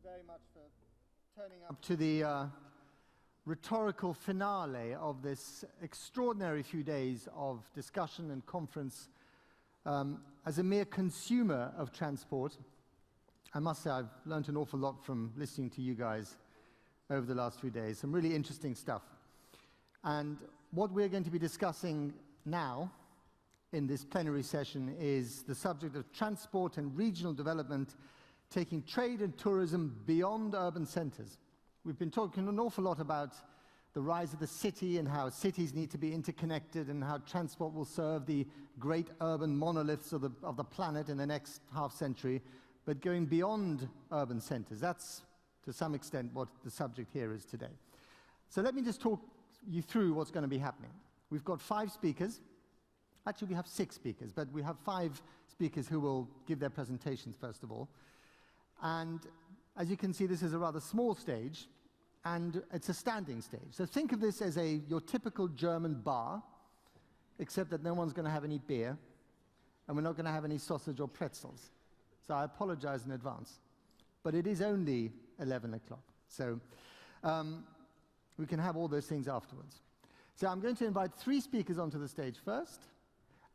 very much for turning up to the rhetorical finale of this extraordinary few days of discussion and conference. As a mere consumer of transport, I must say I've learned an awful lot from listening to you guys over the last few days. Some really interesting stuff. And what we're going to be discussing now in this plenary session is the subject of transport and regional development, taking trade and tourism beyond urban centers. We've been talking an awful lot about the rise of the city and how cities need to be interconnected and how transport will serve the great urban monoliths of the planet in the next half century. But going beyond urban centers, that's to some extent what the subject here is today. So let me just talk you through what's going to be happening. We've got 5 speakers. Actually, we have 6 speakers, but we have 5 speakers who will give their presentations first of all. And as you can see, this is a rather small stage, and it's a standing stage. So think of this as your typical German bar, except that no one's going to have any beer, and we're not going to have any sausage or pretzels. So I apologize in advance. But it is only 11 o'clock, so we can have all those things afterwards. So I'm going to invite 3 speakers onto the stage first,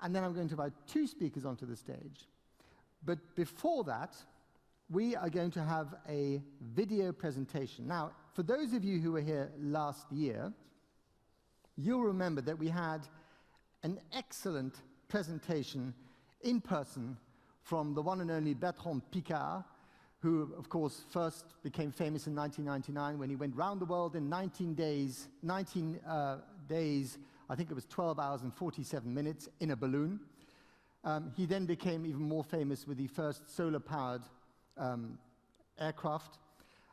and then I'm going to invite 2 speakers onto the stage. But before that, we are going to have a video presentation. Now, for those of you who were here last year, you'll remember that we had an excellent presentation in person from the one and only Bertrand Piccard, who, of course, first became famous in 1999 when he went round the world in 19 days, I think it was 12 hours and 47 minutes, in a balloon. He then became even more famous with the first solar-powered aircraft,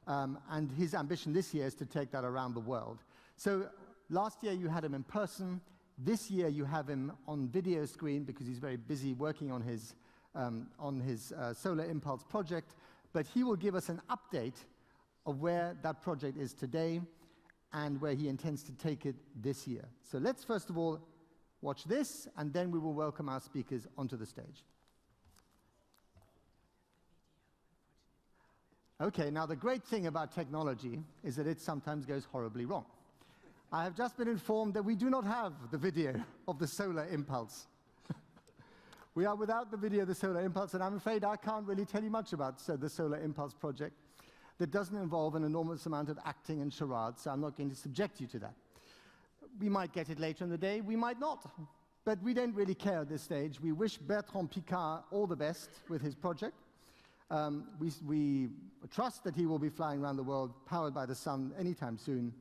and his ambition this year is to take that around the world. So last year you had him in person. This year you have him on video screen because he's very busy working on his Solar Impulse project, but he will give us an update of where that project is today and where he intends to take it this year. So let's first of all watch this, and then we will welcome our speakers onto the stage. Okay, now the great thing about technology is that it sometimes goes horribly wrong. I have just been informed that we do not have the video of the Solar Impulse. We are without the video of the Solar Impulse, and I'm afraid I can't really tell you much about the Solar Impulse project. That doesn't involve an enormous amount of acting and charades, so I'm not going to subject you to that. We might get it later in the day, we might not. But we don't really care at this stage. We wish Bertrand Piccard all the best with his project. We trust that he will be flying around the world powered by the sun anytime soon,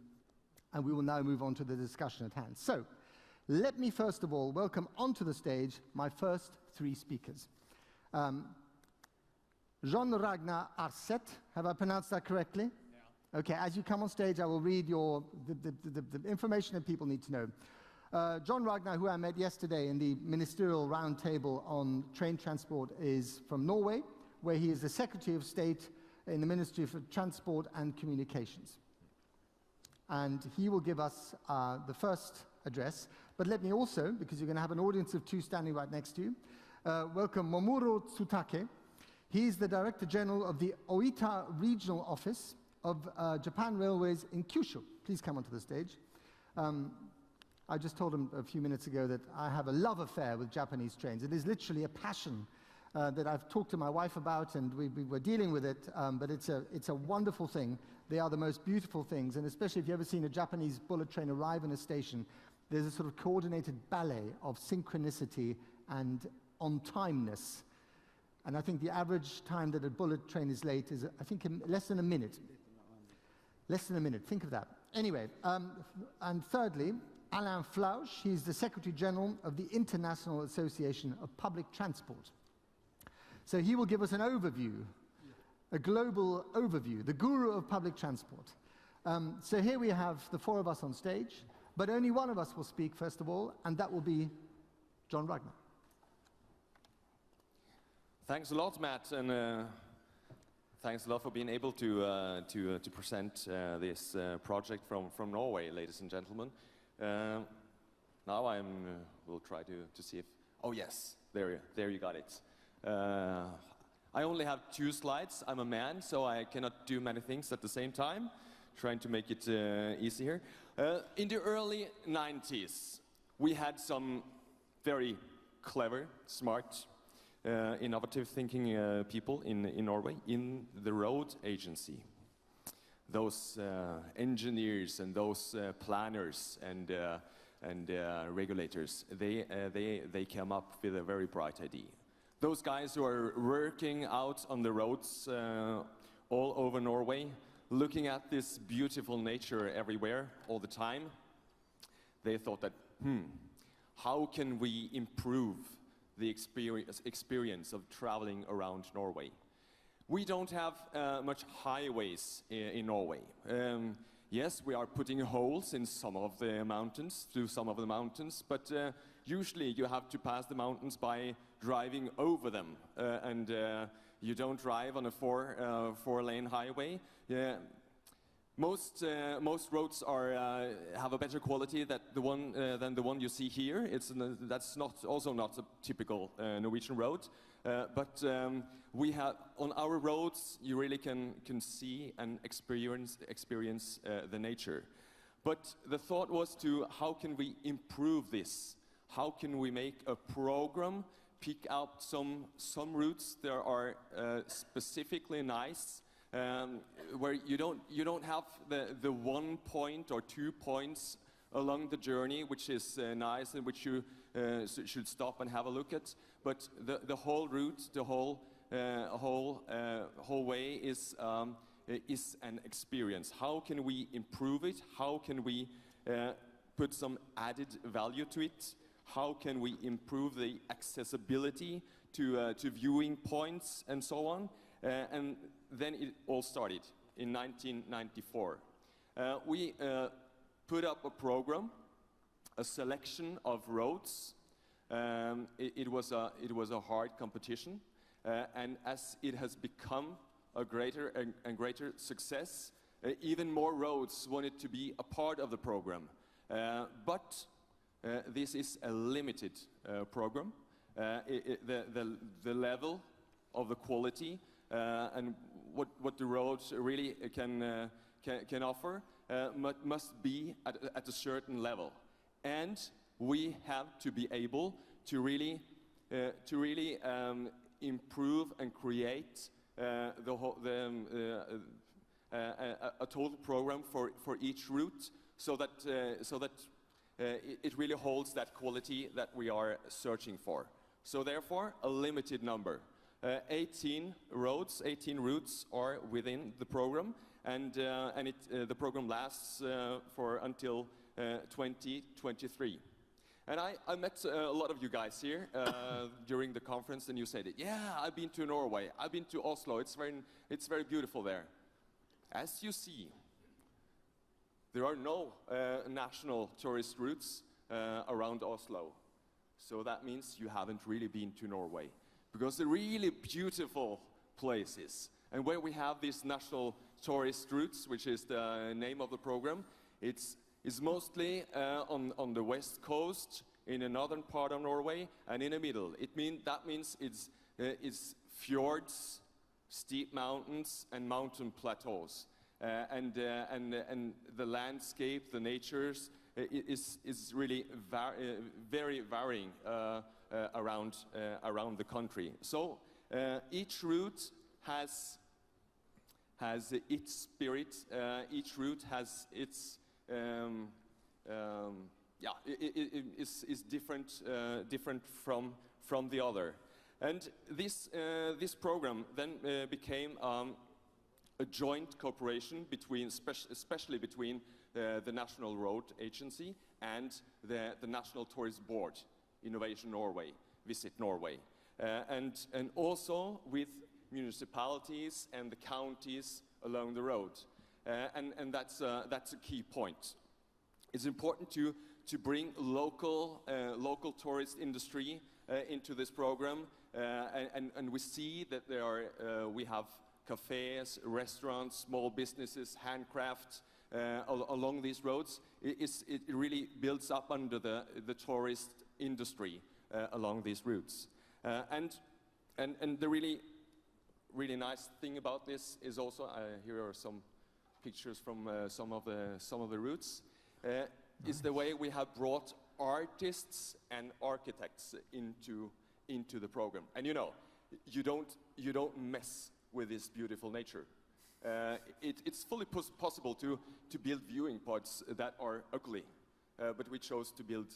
and we will now move on to the discussion at hand. So, let me first of all welcome onto the stage my first 3 speakers. Jean-Ragnar Arset, have I pronounced that correctly? Yeah. Okay, as you come on stage, I will read the information that people need to know. John Ragnar, who I met yesterday in the ministerial roundtable on train transport, is from Norway, where he is the Secretary of State in the Ministry for Transport and Communications. And he will give us the first address. But let me also, because you're going to have an audience of 2 standing right next to you, welcome Momuro Tsutake. He is the Director General of the Oita Regional Office of Japan Railways in Kyushu. Please come onto the stage. I just told him a few minutes ago that I have a love affair with Japanese trains. It is literally a passion that I've talked to my wife about, and we were dealing with it, but it's a wonderful thing. They are the most beautiful things, and especially if you've ever seen a Japanese bullet train arrive in a station, there's a sort of coordinated ballet of synchronicity and on-timeness. And I think the average time that a bullet train is late is, I think, less than a minute. Less than a minute, think of that. Anyway, and thirdly, Alain Flausch, he's the Secretary General of the International Association of Public Transport. So he will give us an overview, a global overview, the guru of public transport. So here we have the 4 of us on stage, but only one of us will speak first of all, and that will be John Ragnar. Thanks a lot, Matt, and thanks a lot for being able to present this project from Norway, ladies and gentlemen. Now we'll try to see if... Oh yes, there you got it. I only have 2 slides. I'm a man, so I cannot do many things at the same time. Trying to make it easy here. In the early 90s, we had some very clever, smart, innovative thinking people in Norway in the road agency. Those engineers and those planners and regulators, they came up with a very bright idea. Those guys who are working out on the roads all over Norway, looking at this beautiful nature everywhere, all the time, they thought that, how can we improve the experience of traveling around Norway? We don't have much highways in Norway. Yes, we are putting holes in some of the mountains, through some of the mountains, but usually you have to pass the mountains by driving over them, and you don't drive on a four-lane highway. Most roads have a better quality than the one you see here. That's also not a typical Norwegian road, but we have on our roads you really can see and experience the nature. But the thought was to how can we improve this? How can we make a program, pick out some routes that are specifically nice, where you don't have the 1 point or 2 points along the journey which is nice and which you should stop and have a look at, but the whole route, the whole way is an experience. How can we improve it? How can we put some added value to it? How can we improve the accessibility to viewing points and so on? And then it all started in 1994. We put up a program, a selection of roads. It was a hard competition, and as it has become a greater and greater success, even more roads wanted to be a part of the program. But this is a limited program. The level of the quality and what the roads really can offer must be at a certain level, and we have to be able to really improve and create a total program for each route, so that it really holds that quality that we are searching for. So therefore, a limited number. 18 routes are within the program, and the program lasts for until 2023. And I met a lot of you guys here during the conference, and you said, yeah, I've been to Norway, I've been to Oslo, it's very beautiful there. As you see, there are no national tourist routes around Oslo. So that means you haven't really been to Norway. Because the really beautiful places, and where we have these national tourist routes, which is the name of the program, it's mostly on the west coast, in the northern part of Norway, and in the middle. That means it's fjords, steep mountains, and mountain plateaus. And the landscape, the natures, is really very varying around the country. So each route has its spirit. Each route has its is different from the other. And this program then became a joint cooperation between, especially between the National Road Agency and the National Tourist Board, Innovation Norway, Visit Norway, and also with municipalities and the counties along the road, and that's a key point. It's important to bring local tourist industry into this program, and we see that we have cafes, restaurants, small businesses, handcraft along these roads. It really builds up under the tourist industry along these routes, and the really really nice thing about this is also, here are some pictures from some of the routes, is the way we have brought artists and architects into the program. And you know, you don't mess with this beautiful nature. It's fully possible to build viewing pods that are ugly, but we chose to build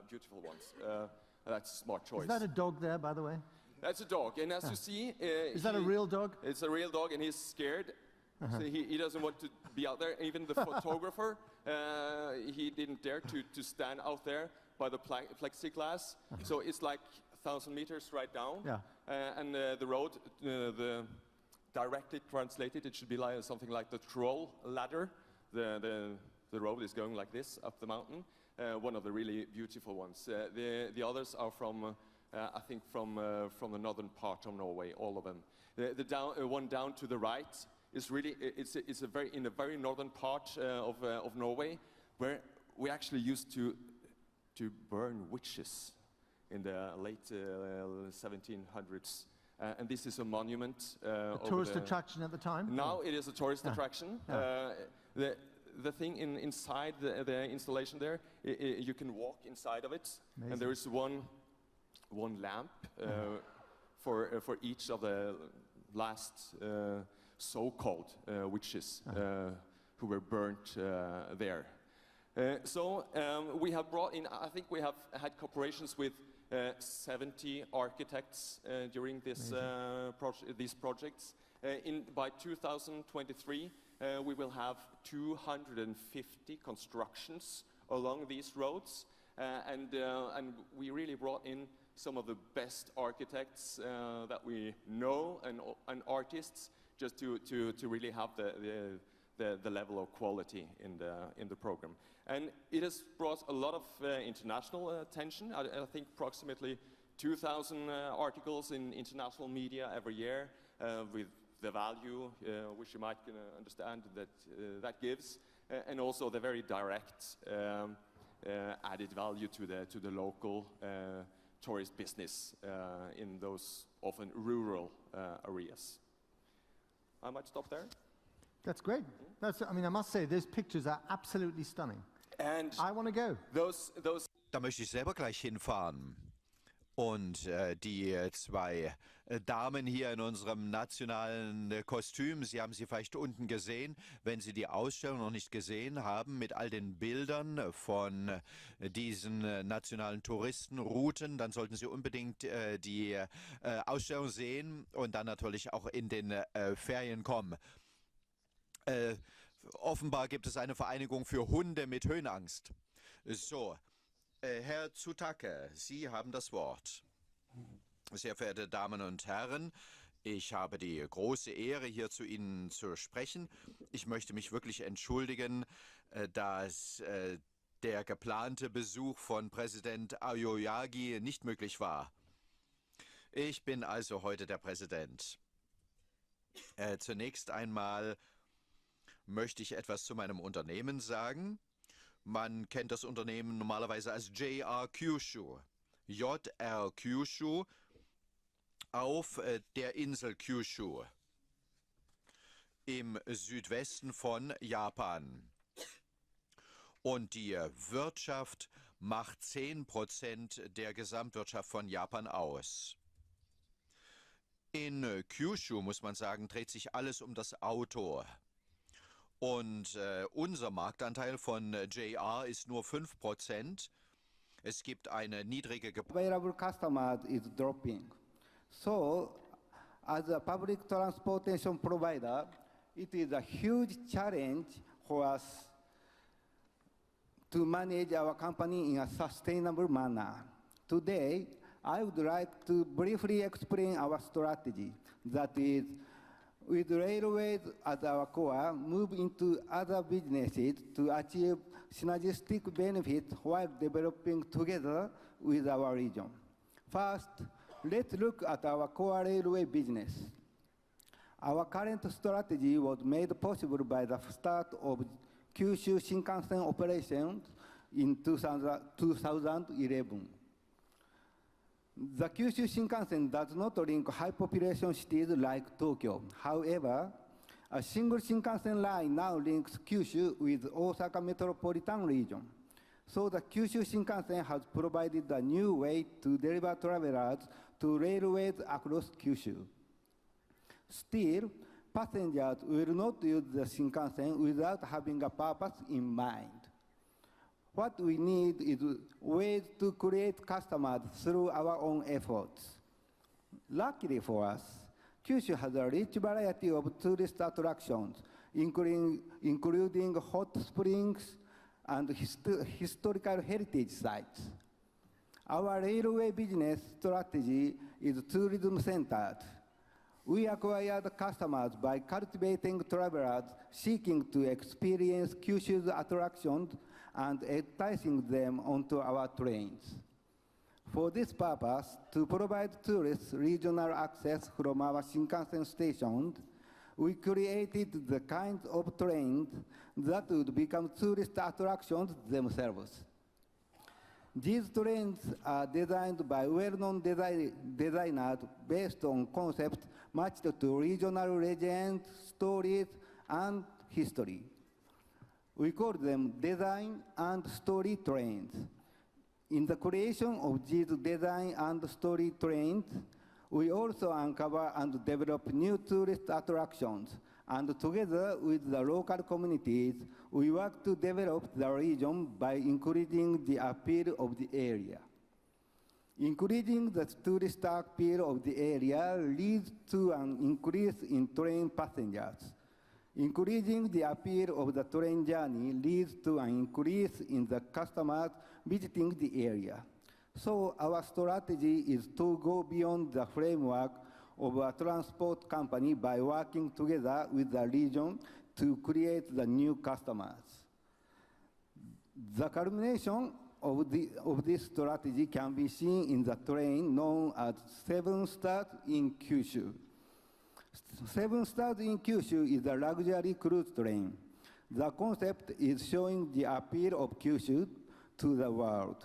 beautiful ones. That's a smart choice. Is that a dog there, by the way? That's a dog, and as you see... is that a real dog? It's a real dog, and he's scared. So he doesn't want to be out there. Even the photographer, he didn't dare to stand out there by the plexiglass. So it's like 1,000 meters right down. Yeah. And the road, directly translated, it should be like something like the troll ladder. The road is going like this up the mountain. One of the really beautiful ones. The others are from, I think, from the northern part of Norway, all of them. The one down to the right is really, it's in a very northern part of Norway, where we actually used to burn witches in the late 1700s. And this is a monument. A tourist attraction at the time? Now it is a tourist attraction. The thing inside the installation there, you can walk inside of it. Amazing. And there is one lamp for each of the last so-called witches who were burnt there. So we have brought in, I think we have had cooperations with 70 architects during this these projects. By 2023, we will have 250 constructions along these roads, and we really brought in some of the best architects that we know and artists, just to really have the level of quality in the program. And it has brought a lot of international attention. I think approximately 2,000 articles in international media every year with the value which you might understand that gives, and also the very direct added value to the local tourist business in those often rural areas. I might stop there. That's great. I mean, I must say, those pictures are absolutely stunning. And I want to go. Da möchte ich selber gleich hinfahren. Und die zwei Damen hier in unserem nationalen Kostüm, Sie haben sie vielleicht unten gesehen, wenn Sie die Ausstellung noch nicht gesehen haben, mit all den Bildern von diesen nationalen Touristenrouten, dann sollten Sie unbedingt die Ausstellung sehen und dann natürlich auch in den Ferien kommen. Offenbar gibt es eine Vereinigung für Hunde mit Höhenangst. So. Herr Tsutake, Sie haben das Wort. Sehr verehrte Damen und Herren, ich habe die große Ehre, hier zu Ihnen zu sprechen. Ich möchte mich wirklich entschuldigen, dass der geplante Besuch von Präsident Aoyagi nicht möglich war. Ich bin also heute der Präsident. Zunächst einmal möchte ich etwas zu meinem Unternehmen sagen. Man kennt das Unternehmen normalerweise als JR Kyushu. JR Kyushu auf der Insel Kyushu im Südwesten von Japan. Und die Wirtschaft macht 10% der Gesamtwirtschaft von Japan aus. In Kyushu, muss man sagen, dreht sich alles um das Auto. Und unser Marktanteil von JR ist nur 5%. Es gibt eine niedrige Available customers is dropping. So, as a public transportation provider, it is a huge challenge for us to manage our company in a sustainable manner. Today, I would like to briefly explain our strategy, that is, with railways as our core, move into other businesses to achieve synergistic benefits while developing together with our region. First, let's look at our core railway business. Our current strategy was made possible by the start of Kyushu Shinkansen operations in 2011. The Kyushu Shinkansen does not link high population cities like Tokyo. However, a single Shinkansen line now links Kyushu with Osaka metropolitan region. So the Kyushu Shinkansen has provided a new way to deliver travelers to railways across Kyushu. Still, passengers will not use the Shinkansen without having a purpose in mind. What we need is ways to create customers through our own efforts. Luckily for us, Kyushu has a rich variety of tourist attractions, including hot springs and historical heritage sites. Our railway business strategy is tourism-centered. We acquired customers by cultivating travelers seeking to experience Kyushu's attractions and enticing them onto our trains. For this purpose, to provide tourists regional access from our Shinkansen stations, we created the kinds of trains that would become tourist attractions themselves. These trains are designed by well-known designers based on concepts matched to regional legends, stories, and history. We call them design and story trains. In the creation of these design and story trains, we also uncover and develop new tourist attractions, and together with the local communities, we work to develop the region by increasing the appeal of the area. Increasing the tourist appeal of the area leads to an increase in train passengers. Increasing the appeal of the train journey leads to an increase in the customers visiting the area. So our strategy is to go beyond the framework of a transport company by working together with the region to create the new customers. The culmination of this strategy can be seen in the train known as 7 Stars in Kyushu. 7 Stars in Kyushu is a luxury cruise train. The concept is showing the appeal of Kyushu to the world.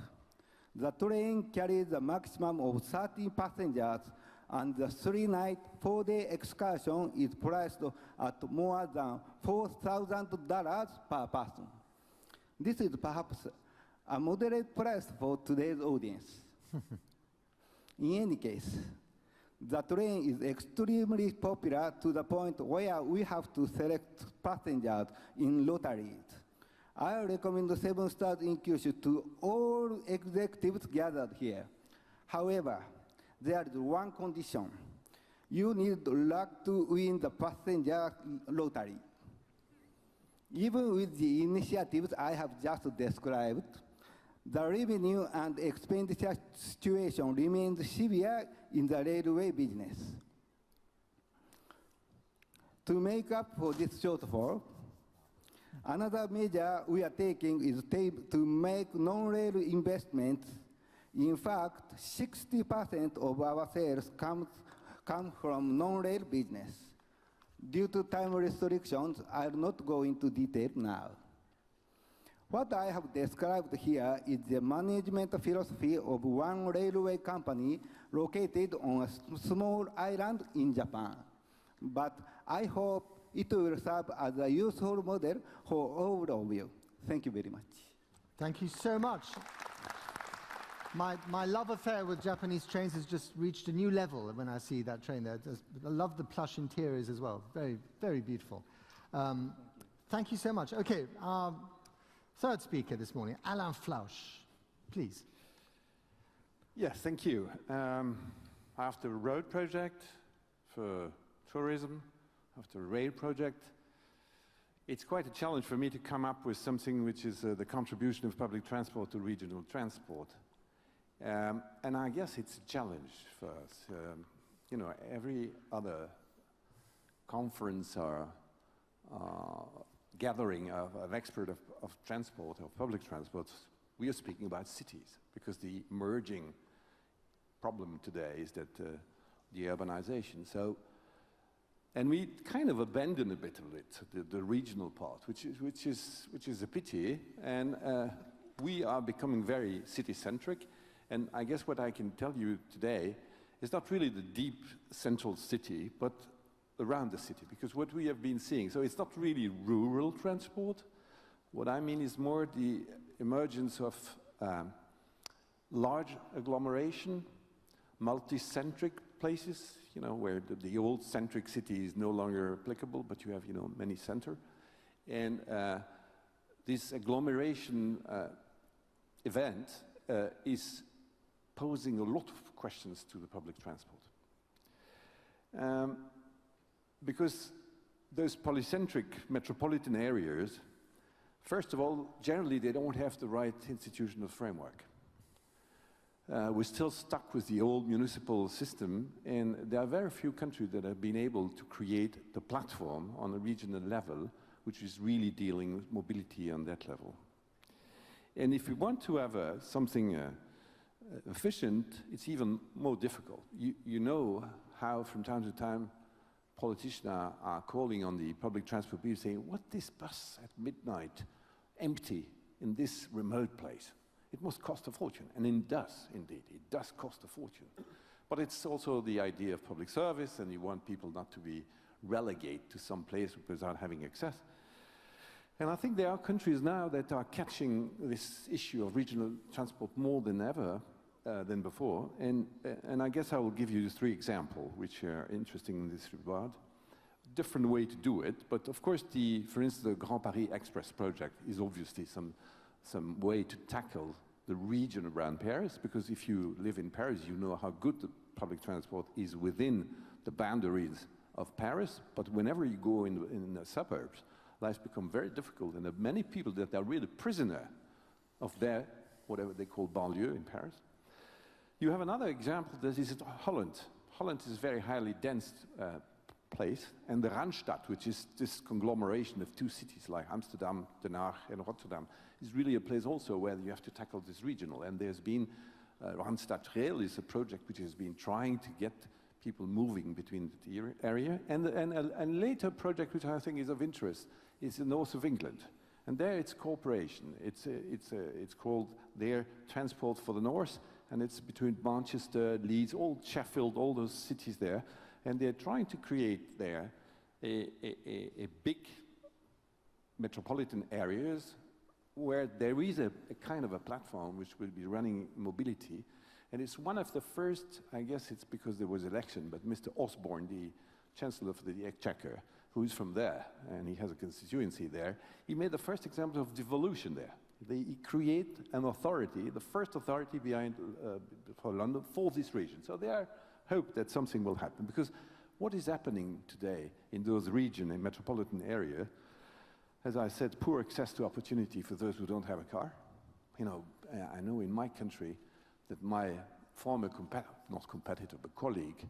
The train carries a maximum of 30 passengers, and the 3-night, 4-day excursion is priced at more than $4,000 per person. This is perhaps a moderate price for today's audience. In any case, the train is extremely popular to the point where we have to select passengers in lotteries. I recommend 7 Stars in Kyushu to all executives gathered here. However, there is one condition. You need luck to win the passenger lottery. Even with the initiatives I have just described, the revenue and expenditure situation remains severe in the railway business. To make up for this shortfall, another measure we are taking is to make non-rail investments. In fact, 60% of our sales come from non-rail business. Due to time restrictions, I'll not go into detail now. What I have described here is the management philosophy of one railway company located on a small island in Japan. But I hope it will serve as a useful model for all of you. Thank you very much. Thank you so much. My love affair with Japanese trains has just reached a new level when I see that train there. I love the plush interiors as well. Very, very beautiful. Thank you so much. Okay, our third speaker this morning, Alain Flausch, please. Yes, thank you. After a road project for tourism, after a rail project, it's quite a challenge for me to come up with something which is the contribution of public transport to regional transport. And I guess it's a challenge for us. You know, every other conference or gathering of experts of transport, of public transport, we are speaking about cities, because the emerging problem today is that the urbanization. So, and we kind of abandon a bit of it, the regional part, which is a pity. And we are becoming very city-centric. And I guess what I can tell you today is not really the deep central city, but around the city, because what we have been seeing, so it's not really rural transport. What I mean is more the emergence of large agglomeration, multi-centric places, where the old centric city is no longer applicable, but you have, many center. And this agglomeration event is posing a lot of questions to the public transport. Because those polycentric metropolitan areas, first of all, generally they don't have the right institutional framework. We're still stuck with the old municipal system, and there are very few countries that have been able to create the platform on a regional level, which is really dealing with mobility on that level. And if you want to have something efficient, it's even more difficult. You know how from time to time politicians are calling on the public transport people saying, what, this bus at midnight, empty in this remote place? It must cost a fortune, and it does, indeed. It does cost a fortune. But it's also the idea of public service, and you want people not to be relegated to some place without having access. And I think there are countries now that are catching this issue of regional transport more than ever than before. And I guess I will give you 3 examples, which are interesting in this regard. Different way to do it, but of course, for instance, the Grand Paris Express project is obviously some way to tackle the region around Paris, because if you live in Paris, you know how good the public transport is within the boundaries of Paris, but whenever you go in the suburbs, life becomes very difficult, and there are many people that are really prisoner of their, whatever they call banlieue in Paris. You have another example, that is Holland. Holland is a very highly dense place, and the Randstad, which is this conglomeration of 2 cities like Amsterdam, Den Haag, and Rotterdam, is really a place also where you have to tackle this regional. And there's been, Randstad Rail is a project which has been trying to get people moving between the area. And a later project which I think is of interest is the north of England. And there it's cooperation. It's called there Transport for the North, and it's between Manchester, Leeds, all Sheffield, all those cities there. And they're trying to create there a big metropolitan areas where there is a kind of a platform which will be running mobility. And it's one of the first, I guess it's because there was election, but Mr. Osborne, the Chancellor of the Exchequer, who is from there, and he has a constituency there, he made the first example of devolution there. They create an authority, the first authority behind for London, for this region. So there are hope that something will happen, because what is happening today in those regions, in metropolitan area, as I said, poor access to opportunity for those who don't have a car. I know in my country that my former not competitor, but colleague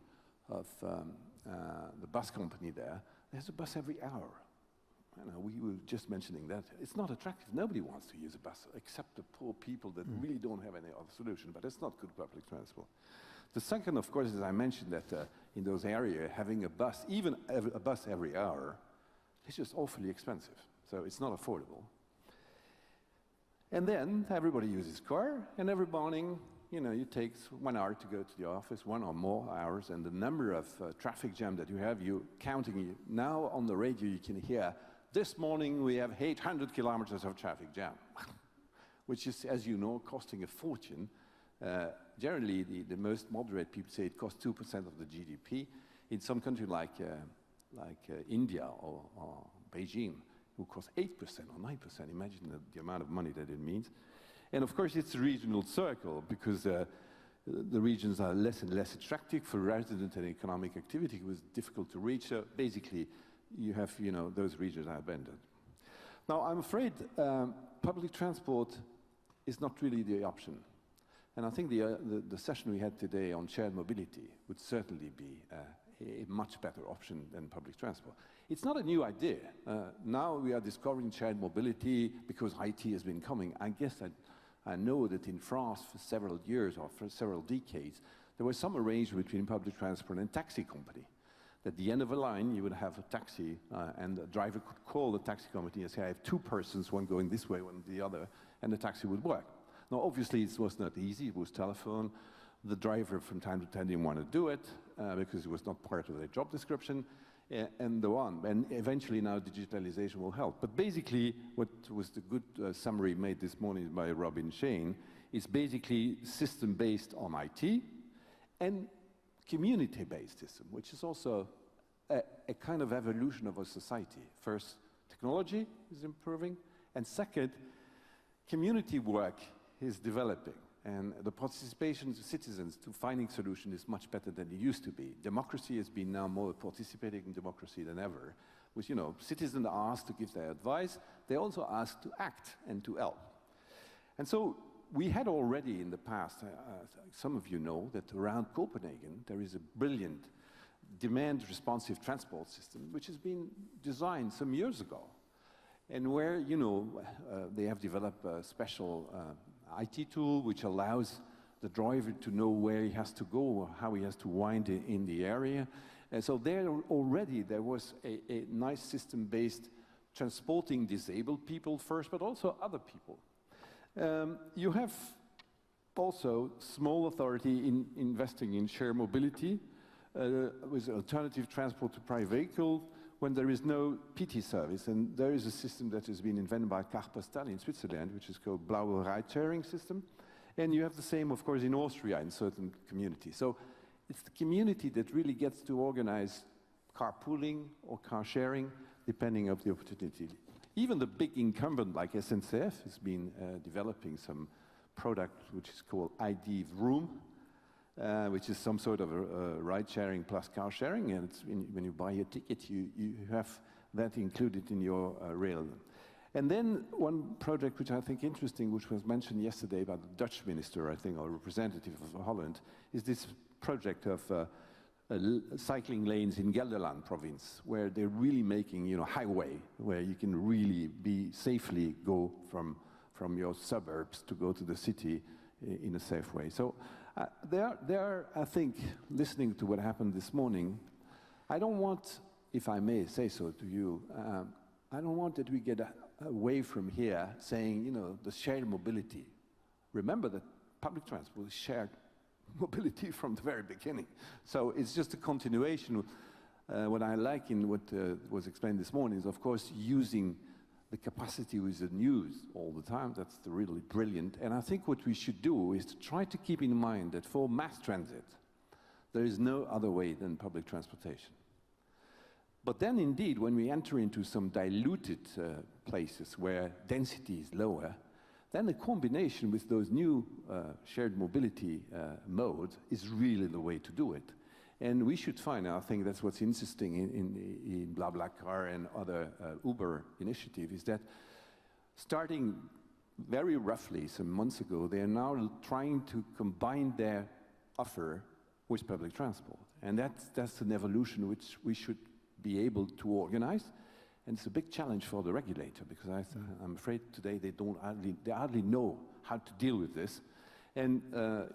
of the bus company there's a bus every hour. We were just mentioning that. It's not attractive. Nobody wants to use a bus, except the poor people that really don't have any other solution, but it's not good public transport. The second, of course, as I mentioned, that in those areas, having a bus, even a bus every hour, is just awfully expensive. So it's not affordable. And then everybody uses car, and every morning, it takes 1 hour to go to the office, 1 or more hours, and the number of traffic jam that you have, you're counting. Now on the radio you can hear, this morning we have 800 kilometers of traffic jam, which is, as you know, costing a fortune. Generally, the most moderate people say it costs 2% of the GDP. In some countries like India or Beijing, it will cost 8% or 9%. Imagine the amount of money that it means. And of course, it's a regional circle, because the regions are less and less attractive for resident and economic activity. It was difficult to reach. So basically, you have, those regions are abandoned. Now, I'm afraid public transport is not really the option. And I think the session we had today on shared mobility would certainly be a much better option than public transport. It's not a new idea. Now we are discovering shared mobility because IT has been coming. I guess I know that in France for several years or for several decades, there was some arrangement between public transport and taxi company. At the end of a line, you would have a taxi, and the driver could call the taxi company and say, I have 2 persons, one going this way, one the other, and the taxi would work. Now, obviously, it was not easy. It was telephone. The driver, from time to time, didn't want to do it because it was not part of their job description, and so on. And eventually, now digitalization will help. But basically, what was the good summary made this morning by Robin Shane is basically system-based on IT and community-based system, which is also a kind of evolution of our society. First, technology is improving, and second, community work is developing, and the participation of citizens to finding solutions is much better than it used to be. Democracy has been now more participating in democracy than ever, which, you know, citizens are asked to give their advice, they're also asked to act and to help. And so we had already in the past, some of you know, that around Copenhagen there is a brilliant demand-responsive transport system which has been designed some years ago, and where, you know, they have developed a special IT tool which allows the driver to know where he has to go or how he has to wind in the area. And so there already there was a nice system-based transporting disabled people first, but also other people. You have also small authority in investing in shared mobility with alternative transport to private vehicle when there is no PT service. And there is a system that has been invented by Carpostal in Switzerland, which is called Blaue ride-sharing system. And you have the same, of course, in Austria in certain communities. So it's the community that really gets to organize carpooling or car sharing, depending on the opportunity. Even the big incumbent like SNCF has been developing some product which is called ID Room, which is some sort of a ride-sharing plus car sharing, and it's when you buy a ticket, you have that included in your rail. And then one project which I think interesting, which was mentioned yesterday by the Dutch minister, I think, or representative of Holland, is this project of cycling lanes in Gelderland province, where they're really making, you know, highway, where you can really be safely go from your suburbs to go to the city in a safe way. So there are, I think, listening to what happened this morning, I don't want, if I may say so to you, I don't want that we get away from here saying, you know, the shared mobility. Remember that public transport is shared mobility from the very beginning. So it's just a continuation. What I like in what was explained this morning is, of course, using the capacity with the news all the time. That's really brilliant. And I think what we should do is to try to keep in mind that for mass transit, there is no other way than public transportation. But then indeed, when we enter into some diluted places where density is lower, then the combination with those new shared mobility modes is really the way to do it. And we should find, I think that's what's interesting in BlaBlaCar and other Uber initiatives, is that starting very roughly some months ago, they are now trying to combine their offer with public transport. And that's an evolution which we should be able to organize. And it's a big challenge for the regulator, because I'm afraid today they hardly know how to deal with this. And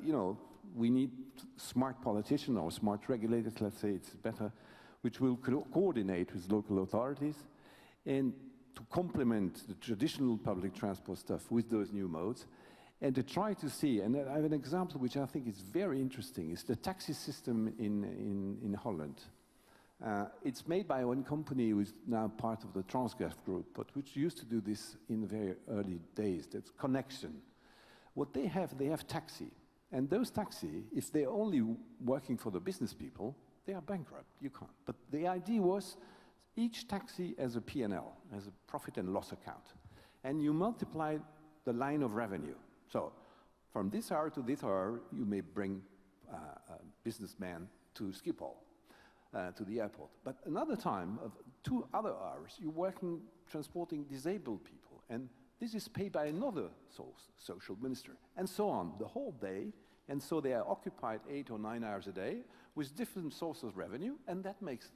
you know, we need smart politicians or smart regulators, let's say it's better, which will coordinate with local authorities and to complement the traditional public transport stuff with those new modes, and to try to see, and I have an example which I think is very interesting, is the taxi system in Holland. It's made by one company who is now part of the Transgas group, but which used to do this in the very early days. That's Connection. What they have taxi. And those taxi, if they're only working for the business people, they are bankrupt. You can't. But the idea was each taxi as a P&L, as a profit and loss account. And you multiply the line of revenue. So from this hour to this hour, you may bring a businessman to Schiphol. To the airport. But another time, of 2 other hours, you're working transporting disabled people, and this is paid by another social minister, and so on, the whole day. And so they are occupied 8 or 9 hours a day with different sources of revenue, and that makes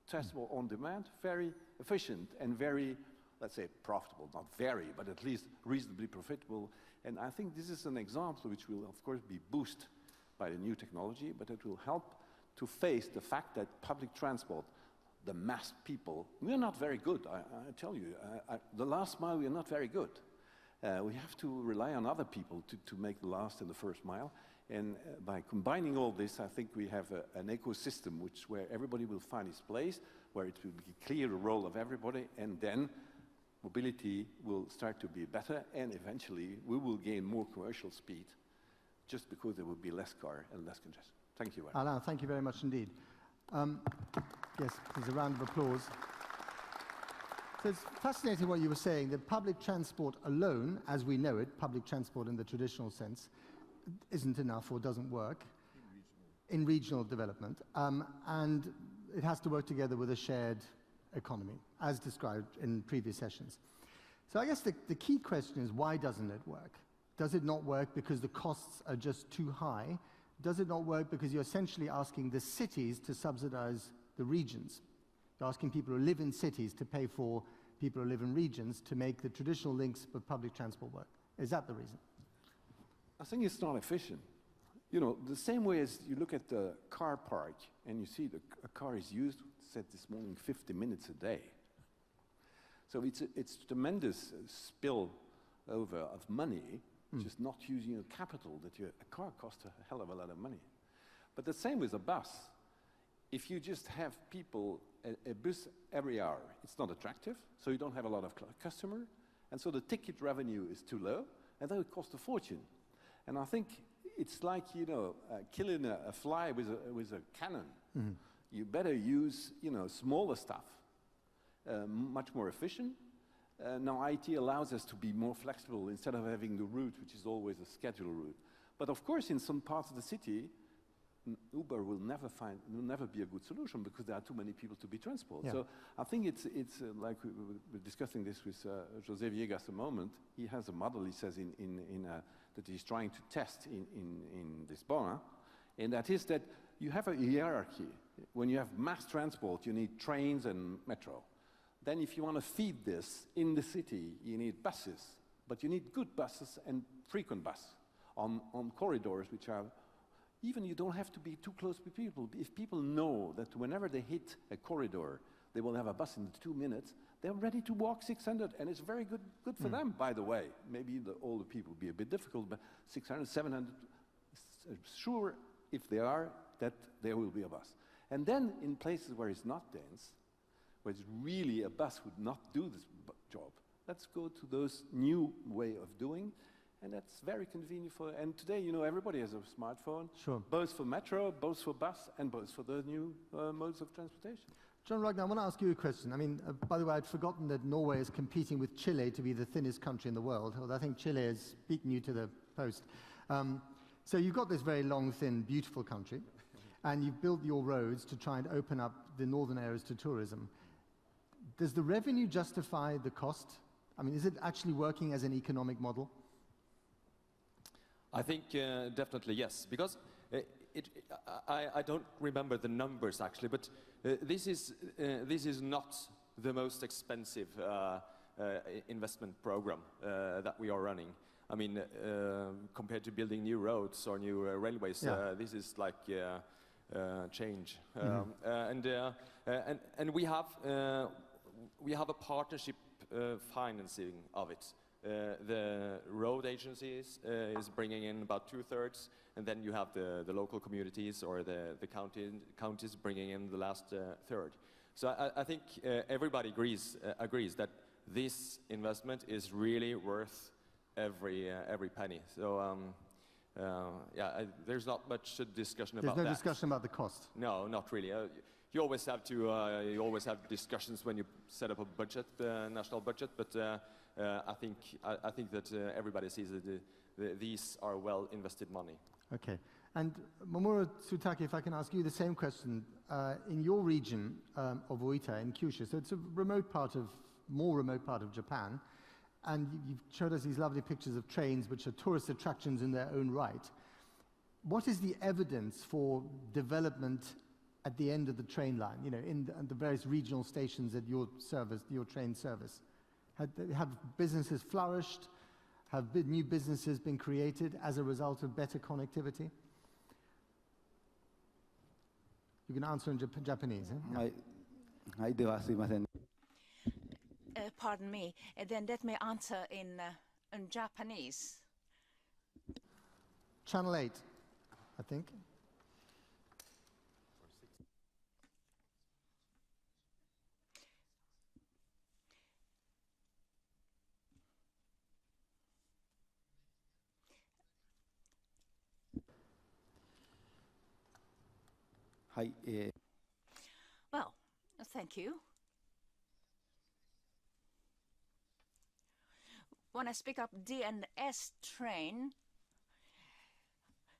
transport on demand very efficient and very, let's say, profitable. Not very, but at least reasonably profitable. And I think this is an example which will, of course, be boosted by the new technology, but it will help to face the fact that public transport, the mass people, we're not very good. I tell you, the last mile, we're not very good. We have to rely on other people to make the last and the first mile. And by combining all this, I think we have an ecosystem where everybody will find his place, where it will be clear the role of everybody, and then mobility will start to be better, and eventually we will gain more commercial speed just because there will be less car and less congestion. Thank you. Alain, thank you very much indeed. Yes, there's a round of applause. So it's fascinating what you were saying, that public transport alone, as we know it, public transport in the traditional sense, isn't enough or doesn't work in regional development. And it has to work together with a shared economy, as described in previous sessions. So I guess the key question is, why doesn't it work? Does it not work because the costs are just too high? Does it not work because you're essentially asking the cities to subsidize the regions? You're asking people who live in cities to pay for people who live in regions to make the traditional links of public transport work. Is that the reason? I think it's not efficient. You know, the same way as you look at the car park and you see a car is used, said this morning, 50 minutes a day. So it's tremendous spill over of money, just not using your capital, a car costs a hell of a lot of money. But the same with a bus. If you just have people, a bus every hour, it's not attractive, so you don't have a lot of customer, and so the ticket revenue is too low, and then it costs a fortune. And I think it's like, you know, killing a fly with a cannon. Mm-hmm. You better use, you know, smaller stuff, much more efficient. Now IT allows us to be more flexible instead of having the route, which is always a scheduled route. But of course, in some parts of the city, Uber will never be a good solution because there are too many people to be transported. Yeah. So I think it's like we were discussing this with José Viegas a moment. He has a model, he says, that he's trying to test in Lisbon, and that is that you have a hierarchy. When you have mass transport, you need trains and metro. Then if you want to feed this in the city, you need buses, but you need good buses and frequent buses on corridors which are, even you don't have to be too close to people. If people know that whenever they hit a corridor, they will have a bus in 2 minutes, they're ready to walk 600, and it's very good for them, by the way. Maybe the older people will be a bit difficult, but 600, 700, sure, if they are, that there will be a bus. And then in places where it's not dense, where it's really a bus would not do this job, let's go to those new way of doing, and that's very convenient for, and today, you know, everybody has a smartphone, sure, both for metro, both for bus, and both for the new modes of transportation. John Ragnar, I want to ask you a question. I mean, by the way, I'd forgotten that Norway is competing with Chile to be the thinnest country in the world, although I think Chile has beaten you to the post. So you've got this very long, thin, beautiful country, and you've built your roads to try and open up the northern areas to tourism. Does the revenue justify the cost? I mean, is it actually working as an economic model? I think definitely yes, because I don't remember the numbers actually, but this is not the most expensive investment program that we are running. I mean, compared to building new roads or new railways, this is like change. And we have a partnership financing of it. The road agencies is bringing in about 2/3, and then you have the local communities or the counties bringing in the last third. So I think everybody agrees that this investment is really worth every penny. So there's not much discussion about that. There's no discussion about the cost. No, not really. You always have discussions when you set up a budget, national budget, but I think that everybody sees that these are well invested money. Okay. And Mamoru Tsutake, if I can ask you the same question. In your region of Oita in Kyushu, so it's a more remote part of Japan, and you've showed us these lovely pictures of trains which are tourist attractions in their own right. What is the evidence for development at the end of the train line, you know, in the various regional stations at your train service? Have businesses flourished? Have new businesses been created as a result of better connectivity? You can answer in Japanese. Pardon me. Then let me answer in in Japanese. Channel 8, I think. Well, thank you. When I speak up DNS train,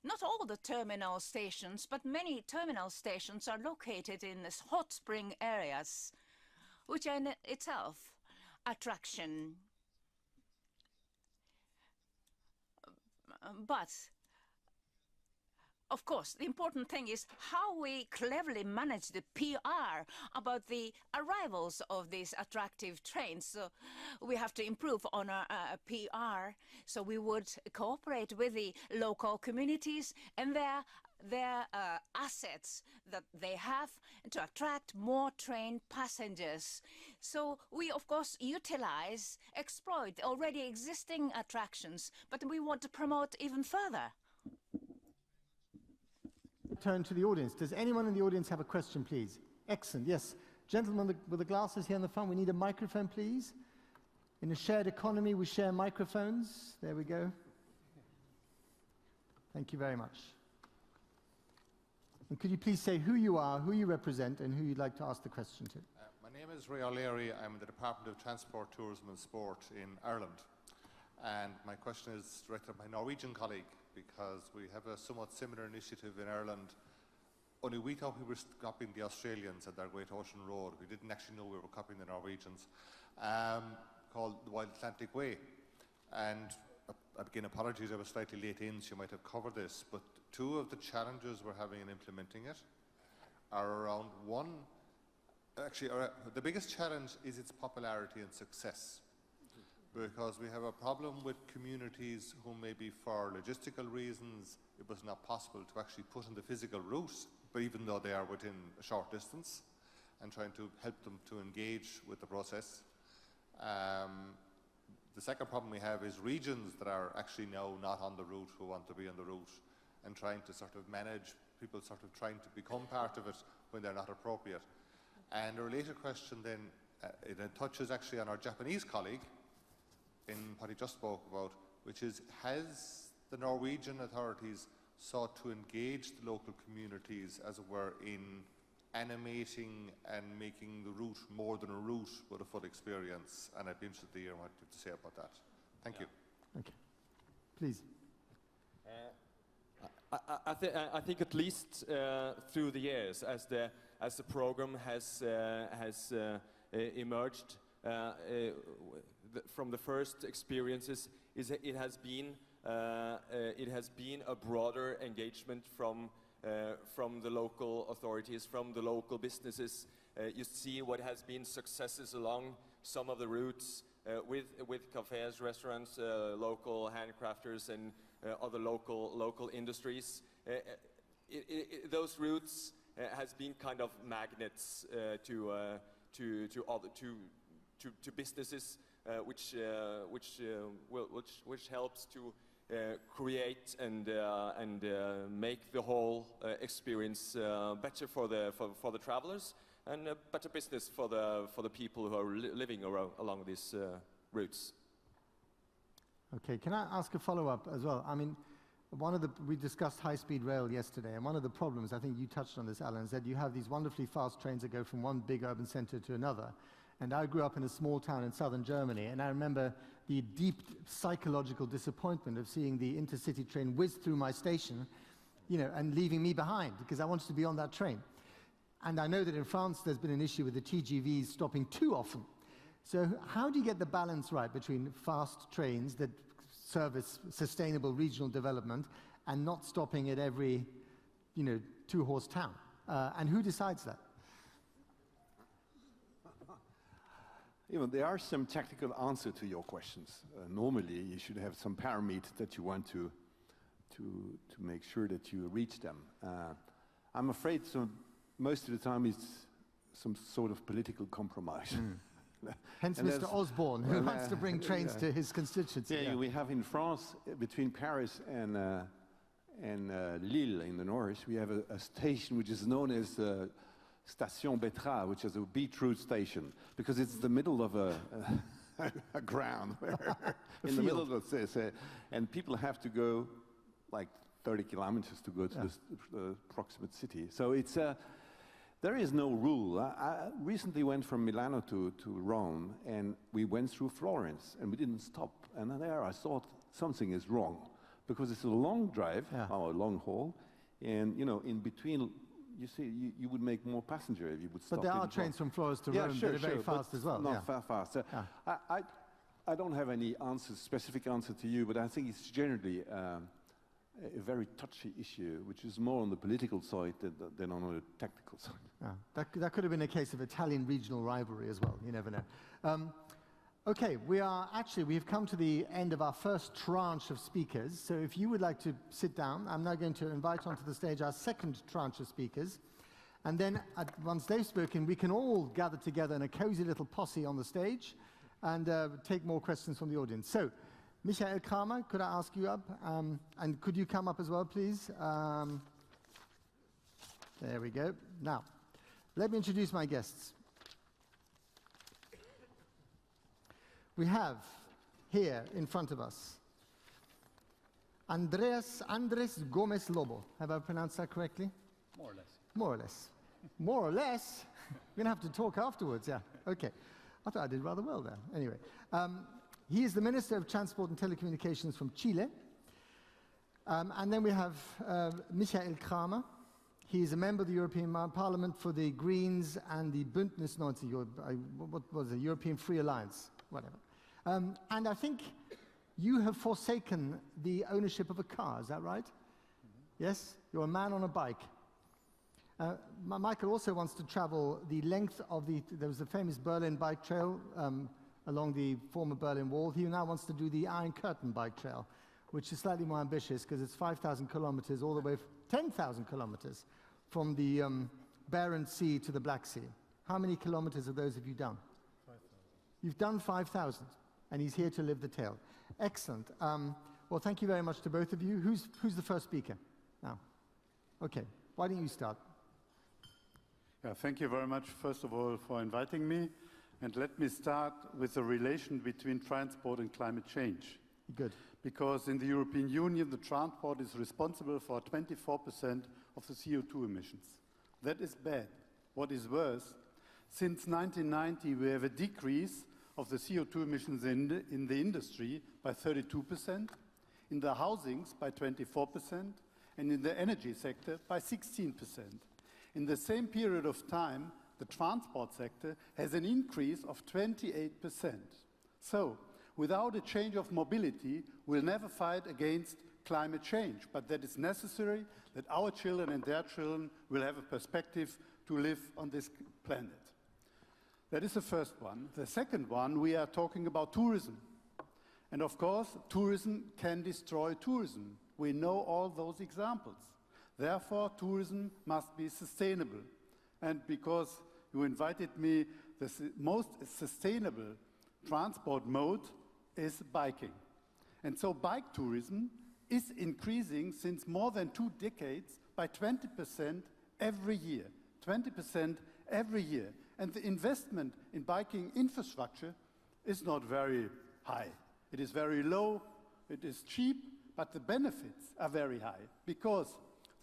not all the terminal stations, but many terminal stations are located in these hot spring areas, which are in itself attraction. But of course, the important thing is how we cleverly manage the PR about the arrivals of these attractive trains. So we have to improve on our PR. So we would cooperate with the local communities and their assets that they have to attract more train passengers. So we, of course, exploit already existing attractions, but we want to promote even further. Turn to the audience. Does anyone in the audience have a question, please? Excellent. Yes. Gentleman with the glasses here in the front, we need a microphone, please. In a shared economy, we share microphones. There we go. Thank you very much. And could you please say who you are, who you represent, and who you'd like to ask the question to? My name is Ray O'Leary. I'm in the Department of Transport, Tourism and Sport in Ireland. And my question is directed at my Norwegian colleague, because we have a somewhat similar initiative in Ireland. Only we thought we were copying the Australians at their Great Ocean Road. We didn't actually know we were copying the Norwegians, called the Wild Atlantic Way. And again, apologies, I was slightly late in, so you might have covered this, but two of the challenges we're having in implementing it are around the biggest challenge is its popularity and success. Because we have a problem with communities who maybe for logistical reasons it was not possible to actually put in the physical route, but even though they are within a short distance, and trying to help them to engage with the process. The second problem we have is regions that are actually now not on the route who want to be on the route, and trying to sort of manage people sort of trying to become part of it when they're not appropriate. And a related question then, it touches actually on our Japanese colleague, in what he just spoke about, which is, has the Norwegian authorities sought to engage the local communities, as it were, in animating and making the route more than a route with a full experience? And I'd be interested to hear what you have to say about that. Thank you. Okay. Please. I think at least through the years, as the program has emerged, from the first experiences, it has been a broader engagement from the local authorities, from the local businesses. You see what has been successes along some of the routes with cafes, restaurants, local handcrafters, and other local industries. Those routes has been kind of magnets to businesses, which helps to create and make the whole experience better for the travelers, and a better business for the people who are living along these routes. Okay, can I ask a follow-up as well? I mean, we discussed high-speed rail yesterday, and one of the problems, I think you touched on this, Alan, is that you have these wonderfully fast trains that go from one big urban center to another. And I grew up in a small town in southern Germany, and I remember the deep psychological disappointment of seeing the intercity train whiz through my station, and leaving me behind, because I wanted to be on that train. And I know that in France there's been an issue with the TGVs stopping too often. So how do you get the balance right between fast trains that service sustainable regional development and not stopping at every, two-horse town? And who decides that? There are some technical answers to your questions. Normally, you should have some parameters that you want to make sure that you reach them. I'm afraid most of the time it's some sort of political compromise. Hence And Mr. there's- Osborne, who wants to bring trains to his constituency. Yeah, we have in France, between Paris and Lille in the north, we have a station which is known as Station Betra, which is a beetroot station, because it's the middle of a ground, in the middle of this, and people have to go like 30 kilometers to go to the proximate city. So it's there is no rule. I recently went from Milano to Rome, and we went through Florence, and we didn't stop. And there I thought something is wrong, because it's a long drive, or a long haul, and in between, you see, you would make more passenger if you would stop. But there are trains from Florence to Rome that are very fast as well. Not fast. I don't have any specific answer to you, but I think it's generally a very touchy issue, which is more on the political side than on the technical side. That could have been a case of Italian regional rivalry as well. You never know. Okay, we've come to the end of our first tranche of speakers. So if you would like to sit down, I'm now going to invite onto the stage our second tranche of speakers. And then once they've spoken, we can all gather together in a cozy little posse on the stage and take more questions from the audience. So, Michael Kramer, could I ask you up? And could you come up as well, please? There we go. Now, let me introduce my guests. We have here in front of us Andres Gomez Lobo. Have I pronounced that correctly? More or less. More or less. More or less? We're going to have to talk afterwards, yeah. Okay. I thought I did rather well there. Anyway, he is the Minister of Transport and Telecommunications from Chile. And then we have Michael Kramer. He is a member of the European Parliament for the Greens and the Bündnis 90, what was it, European Free Alliance, whatever. And I think you have forsaken the ownership of a car, is that right? Mm-hmm. Yes? You're a man on a bike. Michael also wants to travel the length of there was the famous Berlin bike trail along the former Berlin Wall. He now wants to do the Iron Curtain bike trail, which is slightly more ambitious because it's 5,000 kilometers all the way, 10,000 kilometers from the Barents Sea to the Black Sea. How many kilometers of those have you done? 5,000. You've done 5,000, and he's here to live the tale. Excellent. Well, thank you very much to both of you. Who's the first speaker now? Okay, why don't you start? Yeah, thank you very much, first of all, for inviting me. And let me start with the relation between transport and climate change. Good. Because in the European Union, the transport is responsible for 24% of the CO2 emissions. That is bad. What is worse, since 1990, we have a decrease of the CO2 emissions in the industry by 32%, in the housings by 24%, and in the energy sector by 16%. In the same period of time, the transport sector has an increase of 28%. So, without a change of mobility, we'll never fight against climate change, but that is necessary that our children and their children will have a perspective to live on this planet. That is the first one. The second one, we are talking about tourism. And of course, tourism can destroy tourism. We know all those examples. Therefore, tourism must be sustainable. And because you invited me, the most sustainable transport mode is biking. And so bike tourism is increasing since more than 2 decades by 20% every year. 20% every year. And the investment in biking infrastructure is not very high. It is very low, it is cheap, but the benefits are very high. Because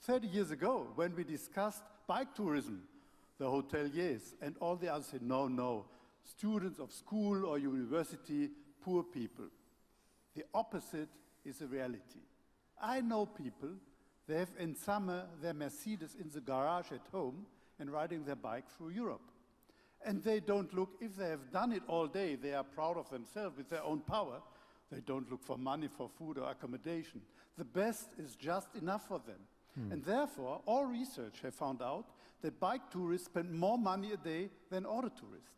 30 years ago, when we discussed bike tourism, the hoteliers and all the others said, no, students of school or university, poor people. The opposite is a reality. I know people, they have in summer their Mercedes in the garage at home and riding their bike through Europe. And they don't look, if they have done it all day, they are proud of themselves with their own power. They don't look for money for food or accommodation. The best is just enough for them. And therefore, all research have found out that bike tourists spend more money a day than auto tourists.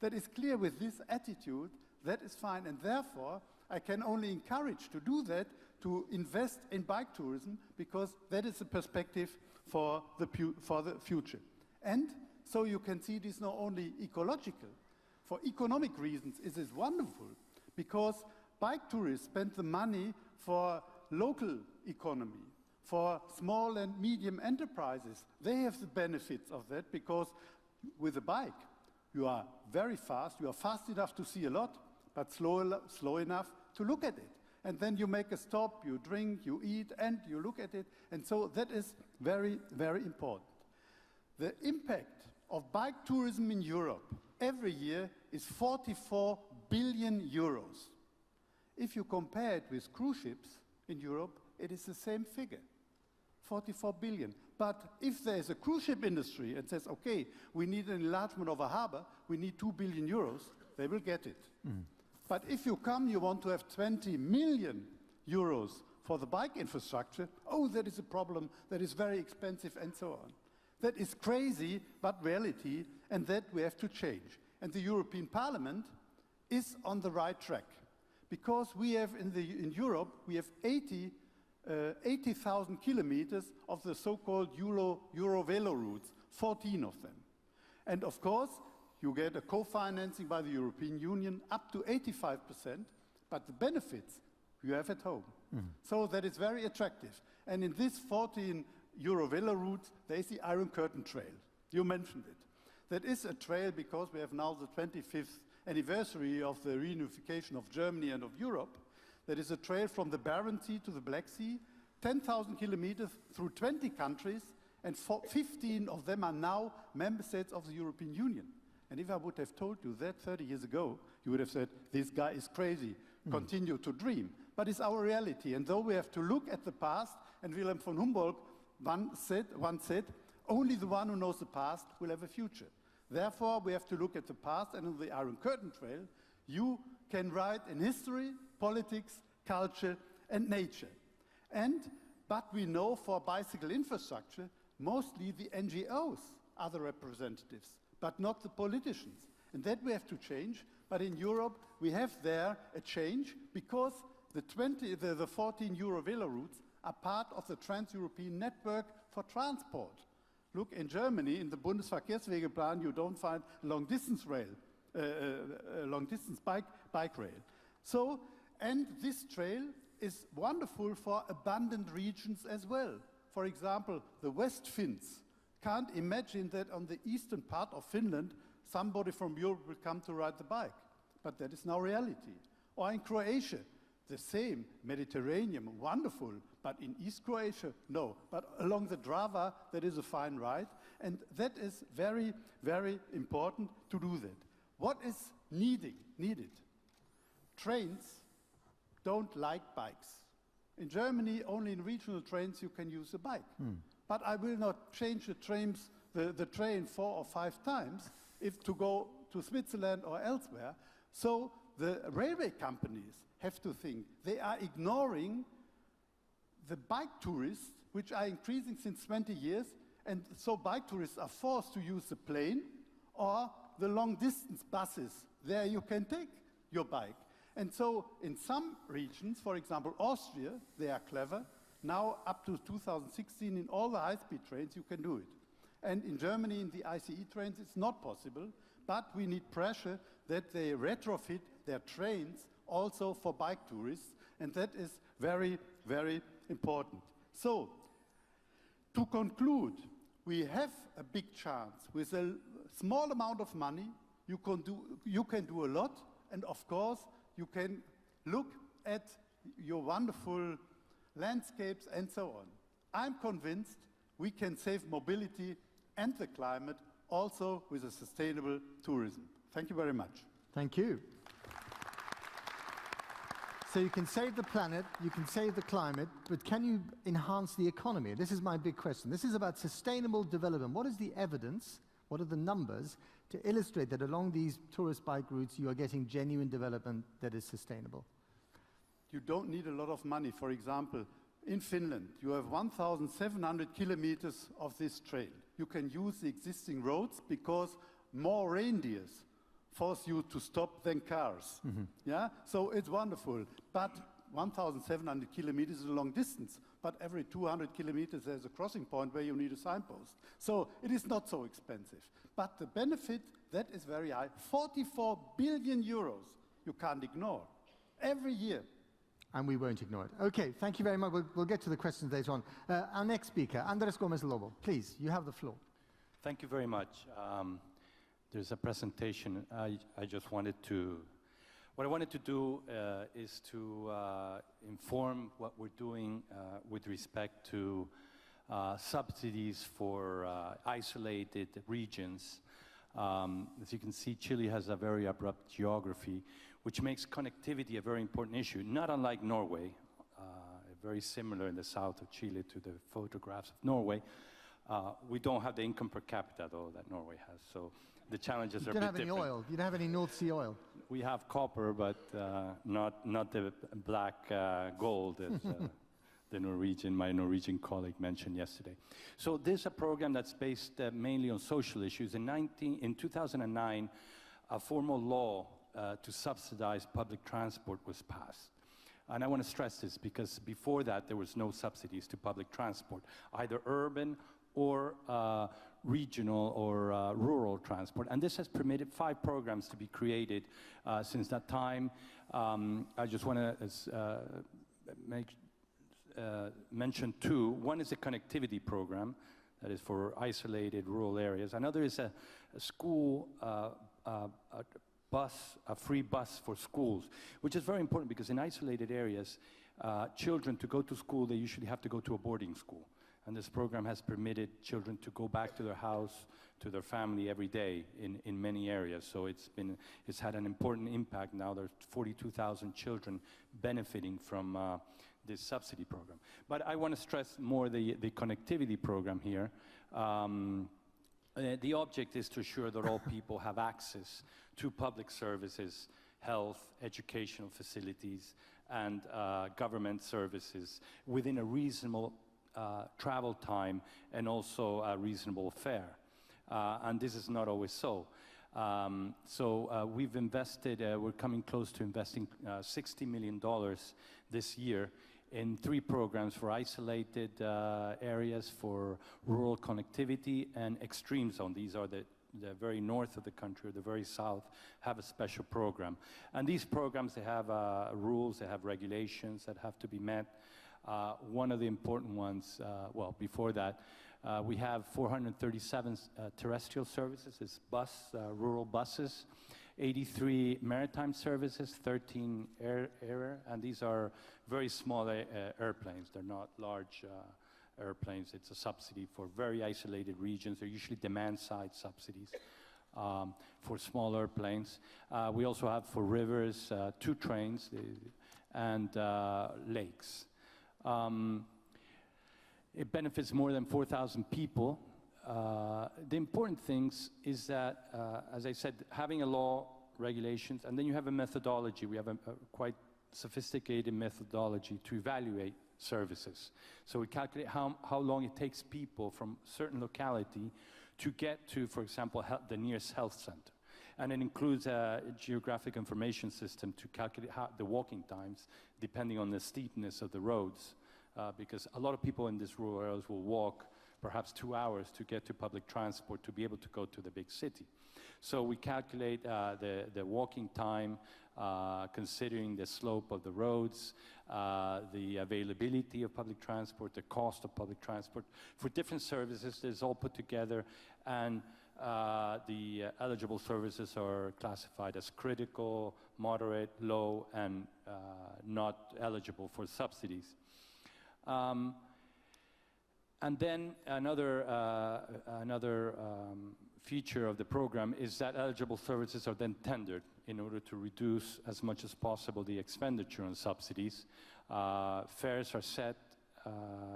That is clear with this attitude, that is fine. And therefore, I can only encourage to do that, to invest in bike tourism, because that is a perspective for the future. And so you can see it is not only ecological, For economic reasons, it is wonderful because bike tourists spend the money for local economy, for small and medium enterprises. They have the benefits of that because with a bike, you are very fast, you are fast enough to see a lot, but slow enough to look at it. And then you make a stop, you drink, you eat, and you look at it. And so that is very, very important. The impact of bike tourism in Europe every year is 44 billion euros. If you compare it with cruise ships in Europe, it is the same figure, 44 billion. But if there is a cruise ship industry and says, okay, we need an enlargement of a harbor, we need 2 billion euros, they will get it. But if you come, you want to have 20 million euros for the bike infrastructure, oh, that is a problem, that is very expensive, and so on. That is crazy, but reality, and that we have to change. And the European Parliament is on the right track. Because we have in Europe, we have 80,000 kilometers of the so-called Eurovelo routes, 14 of them. And of course, you get a co-financing by the European Union up to 85%, but the benefits you have at home. So that is very attractive. And in this 14 Eurovelo routes, there is the Iron Curtain Trail. You mentioned it. That is a trail because we have now the 25th anniversary of the reunification of Germany and of Europe. That is a trail from the Barents Sea to the Black Sea, 10,000 kilometers through 20 countries, and 15 of them are now member states of the European Union. And if I would have told you that 30 years ago, you would have said, this guy is crazy, continue to dream. But it's our reality. And though we have to look at the past, and Wilhelm von Humboldt once said, only the one who knows the past will have a future. Therefore, we have to look at the past, and on the Iron Curtain Trail, you can write in history, politics, culture, and nature. But we know for bicycle infrastructure, mostly the NGOs are the representatives, but not the politicians. And that we have to change. But in Europe, we have there a change because the 14 Eurovelo routes are part of the Trans-European Network for Transport. Look, in Germany, in the Bundesverkehrswegeplan, you don't find long-distance bike rail. So, and this trail is wonderful for abandoned regions as well. For example, the West Finns can't imagine that on the eastern part of Finland, somebody from Europe will come to ride the bike. But that is now reality. Or in Croatia, the same, Mediterranean, wonderful, but in East Croatia, no. But along the Drava, that is a fine ride, and that is very, very important to do that. What is needed? Trains don't like bikes. In Germany, only in regional trains you can use a bike. But I will not change the train 4 or 5 times if to go to Switzerland or elsewhere. So the railway companies have to think. They are ignoring the bike tourists, which are increasing since 20 years, and so bike tourists are forced to use the plane or the long-distance buses. There you can take your bike. And so in some regions, for example, Austria, they are clever. Now, up to 2016, in all the high-speed trains, you can do it. And in Germany, in the ICE trains, it's not possible, but we need pressure that they retrofit their trains also for bike tourists, and that is very, very important. So, to conclude, we have a big chance. With a small amount of money, you can do a lot, and of course, you can look at your wonderful landscapes and so on. I'm convinced we can save mobility and the climate also with a sustainable tourism. Thank you very much. Thank you. So you can save the planet, you can save the climate, but can you enhance the economy? This is my big question. This is about sustainable development. What is the evidence, what are the numbers to illustrate that along these tourist bike routes you are getting genuine development that is sustainable? You don't need a lot of money. For example, in Finland, you have 1,700 kilometers of this trail. You can use the existing roads because more reindeers force you to stop than cars. Yeah? So it's wonderful. But 1,700 kilometers is a long distance. but every 200 kilometers there's a crossing point where you need a signpost. So it is not so expensive. But the benefit, that is very high. 44 billion euros you can't ignore every year. And we won't ignore it. Okay, thank you very much. We'll get to the questions later on. Our next speaker, Andres Gomez-Lobo. Please, you have the floor. Thank you very much. There's a presentation. I just wanted to, what I wanted to do is to inform what we're doing with respect to subsidies for isolated regions. As you can see, Chile has a very abrupt geography, which makes connectivity a very important issue, not unlike Norway, very similar in the south of Chile to the photographs of Norway. We don't have the income per capita, though, that Norway has, so the challenges are a bit different. You don't have any oil. You don't have any North Sea oil. We have copper, but not the black gold as my Norwegian colleague mentioned yesterday. So this is a program that's based mainly on social issues. In 2009, a formal law to subsidize public transport was passed. And I want to stress this because before that, there was no subsidies to public transport, either urban or regional or rural transport. And this has permitted 5 programs to be created since that time. I just want to mention 2. One is a connectivity program that is for isolated rural areas. Another is a school a free bus for schools, which is very important because in isolated areas, children to go to school, they usually have to go to a boarding school. And this program has permitted children to go back to their house, to their family every day in many areas. So it's had an important impact. Now there's 42,000 children benefiting from this subsidy program. But I want to stress more the connectivity program here. The object is to ensure that all people have access to public services, health, educational facilities, and government services within a reasonable travel time and also a reasonable fare. And this is not always so. We've invested, we're coming close to investing $60 million this year in 3 programs for isolated areas, for rural connectivity, and extreme zone. These are the very north of the country, or the very south, have a special program. And these programs, they have rules, they have regulations that have to be met. One of the important ones, well, before that, we have 437 terrestrial services, it's rural buses, 83 maritime services, 13 air, and these are very small airplanes. They're not large airplanes. It's a subsidy for very isolated regions. They're usually demand-side subsidies for small airplanes. We also have for rivers 2 trains and lakes. It benefits more than 4,000 people. The important things is that, as I said, having a law, regulations, and then you have a methodology. We have a quite sophisticated methodology to evaluate services. So we calculate how long it takes people from a certain locality to get to, for example, the nearest health center. And it includes a geographic information system to calculate the walking times, depending on the steepness of the roads, because a lot of people in these rural areas will walk perhaps 2 hours to get to public transport to be able to go to the big city. So we calculate the walking time, considering the slope of the roads, the availability of public transport, the cost of public transport. For different services, this is all put together, and the eligible services are classified as critical, moderate, low, and not eligible for subsidies. And then another feature of the program is that eligible services are then tendered in order to reduce as much as possible the expenditure on subsidies. Fares are set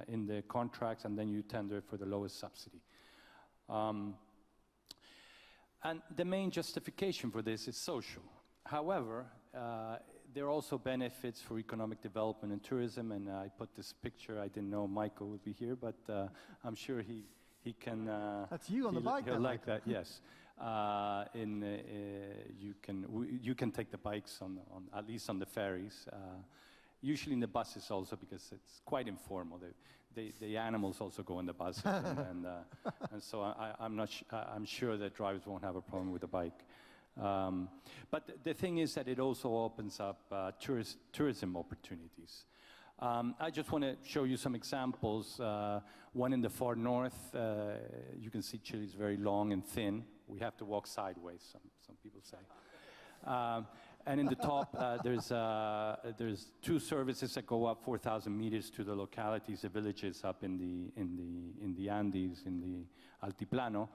in the contracts, and then you tender for the lowest subsidy. And the main justification for this is social. However, there are also benefits for economic development and tourism, and I put this picture. I didn't know Michael would be here, but I'm sure he can. That's you on the bike. He'll like that, yes. You can take the bikes on at least on the ferries. Usually in the buses also, because it's quite informal. The animals also go in the buses, and so I'm sure that drivers won't have a problem with the bike. But the thing is that it also opens up tourism opportunities. I just want to show you some examples. One in the far north, you can see Chile is very long and thin. We have to walk sideways, some people say. And in the top, there's 2 services that go up 4,000 meters to the localities, the villages up in the Andes, in the Altiplano,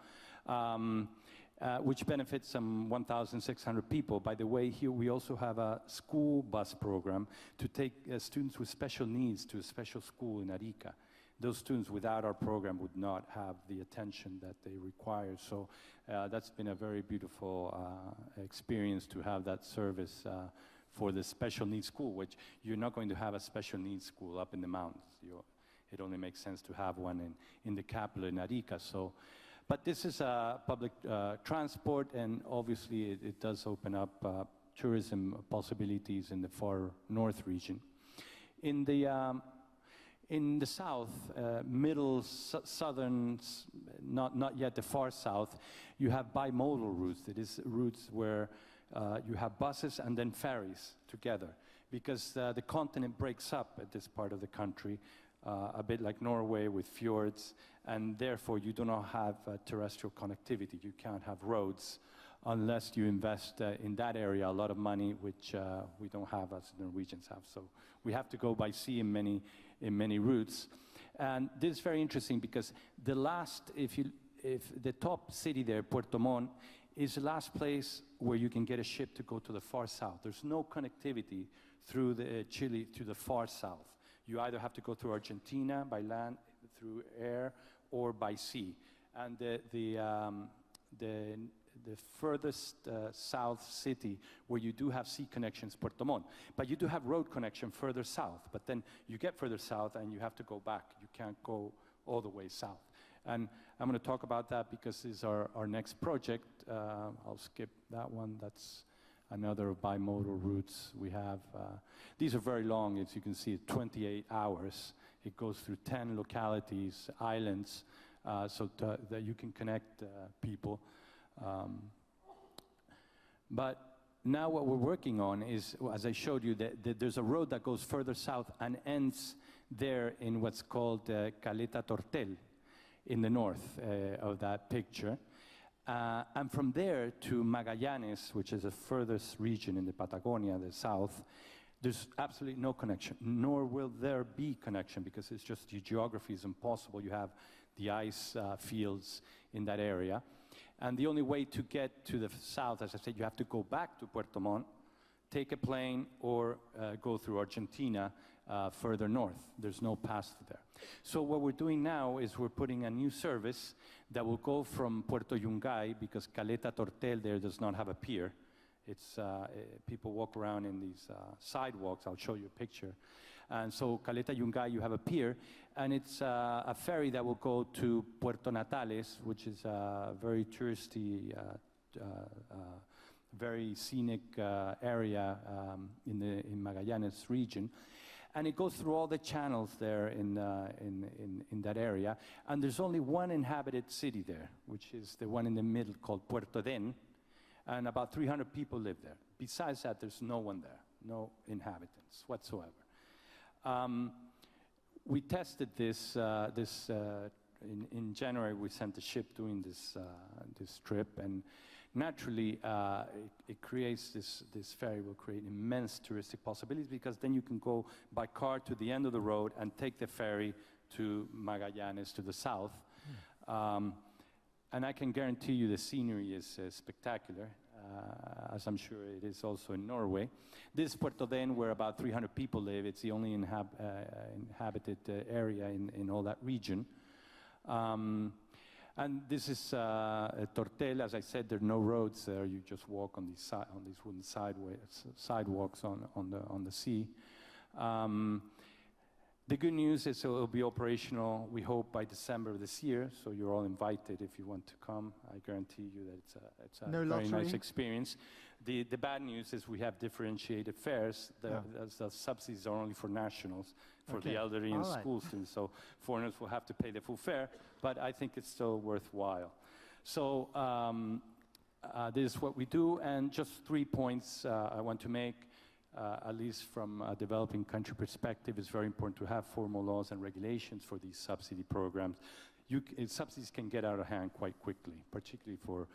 which benefits some 1,600 people. By the way, here we also have a school bus program to take students with special needs to a special school in Arica. Those students without our program would not have the attention that they require. So that's been a very beautiful experience to have that service for the special needs school, which you're not going to have a special needs school up in the mountains. It only makes sense to have one in the capital in Arica. So, but this is public transport, and obviously it does open up tourism possibilities in the far north region. In the south, southern, not yet the far south, you have bimodal routes. That is routes where you have buses and then ferries together, because the continent breaks up at this part of the country, a bit like Norway with fjords, and therefore you do not have terrestrial connectivity. You can't have roads unless you invest in that area a lot of money, which we don't have as the Norwegians have. So we have to go by sea in many routes. And this is very interesting because if the top city there, Puerto Montt, is the last place where you can get a ship to go to the far south. There's no connectivity through Chile to the far south. You either have to go through Argentina by land, through air, or by sea. And the furthest south city where you do have sea connections, Puerto Montt. But you do have road connection further south. But then you get further south and you have to go back. You can't go all the way south. And I'm going to talk about that because this is our next project. I'll skip that one. That's another bimodal routes we have. These are very long, as you can see, 28 hours. It goes through 10 localities, islands, so that you can connect people. But now what we're working on is, as I showed you, that there's a road that goes further south and ends there in what's called Caleta Tortel in the north of that picture. And from there to Magallanes, which is the furthest region in the Patagonia, the south, there's absolutely no connection, nor will there be connection, because it's just the geography is impossible. You have the ice fields in that area. And the only way to get to the south, as I said, you have to go back to Puerto Montt, take a plane, or go through Argentina further north. There's no pass there. So what we're doing now is we're putting a new service that will go from Puerto Yungay, because Caleta Tortel there does not have a pier. It's people walk around in these sidewalks. I'll show you a picture. And so Caleta Yungay, you have a pier, and it's a ferry that will go to Puerto Natales, which is a very touristy, very scenic area in Magallanes region. And it goes through all the channels there in that area. And there's only one inhabited city there, which is the one in the middle called Puerto Den. And about 300 people live there. Besides that, there's no one there, no inhabitants whatsoever. We tested this, in January. We sent a ship doing this trip, and naturally it creates this ferry will create immense touristic possibilities, because then you can go by car to the end of the road and take the ferry to Magallanes to the south. And I can guarantee you the scenery is spectacular, as I'm sure it is also in Norway. This is Puerto Den, where about 300 people live. It's the only inhabited area in all that region. And this is Tortel. As I said, there are no roads there. You just walk on these wooden sidewalks on the sea. The good news is it will be operational, we hope, by December of this year, so you're all invited if you want to come. I guarantee you that it's a No very lottery? nice experience. The bad news is we have differentiated fares. The subsidies are only for nationals, for the elderly and school students, so foreigners will have to pay the full fare, but I think it's still worthwhile. So this is what we do, and just 3 points I want to make. At least from a developing country perspective, it's very important to have formal laws and regulations for these subsidy programs. Subsidies can get out of hand quite quickly, particularly for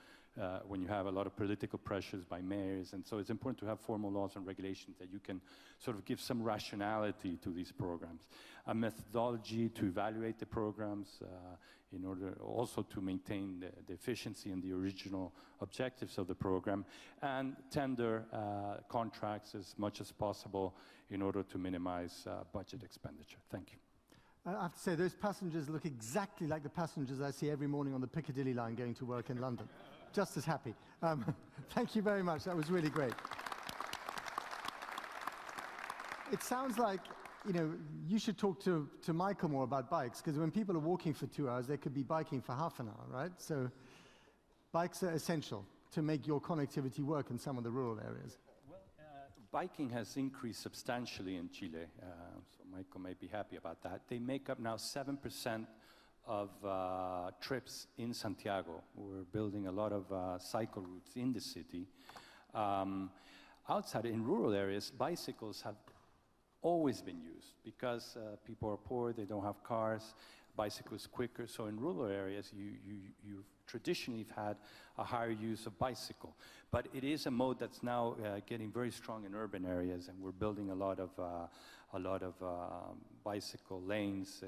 when you have a lot of political pressures by mayors, and so it's important to have formal laws and regulations that you can sort of give some rationality to these programs. A methodology to evaluate the programs in order also to maintain the efficiency and the original objectives of the program, and tender contracts as much as possible in order to minimize budget expenditure. Thank you. I have to say, those passengers look exactly like the passengers I see every morning on the Piccadilly line going to work in London. Just as happy. Thank you very much. That was really great. It sounds like, you know, you should talk to Michael more about bikes, because when people are walking for 2 hours, they could be biking for half an hour, right? So bikes are essential to make your connectivity work in some of the rural areas. Well, biking has increased substantially in Chile, so Michael may be happy about that. They make up now 7% of trips in Santiago. We're building a lot of cycle routes in the city. Outside, in rural areas, bicycles have always been used because people are poor, they don't have cars, bicycles quicker. So in rural areas, you've traditionally had a higher use of bicycle. But it is a mode that's now getting very strong in urban areas, and we're building a lot of bicycle lanes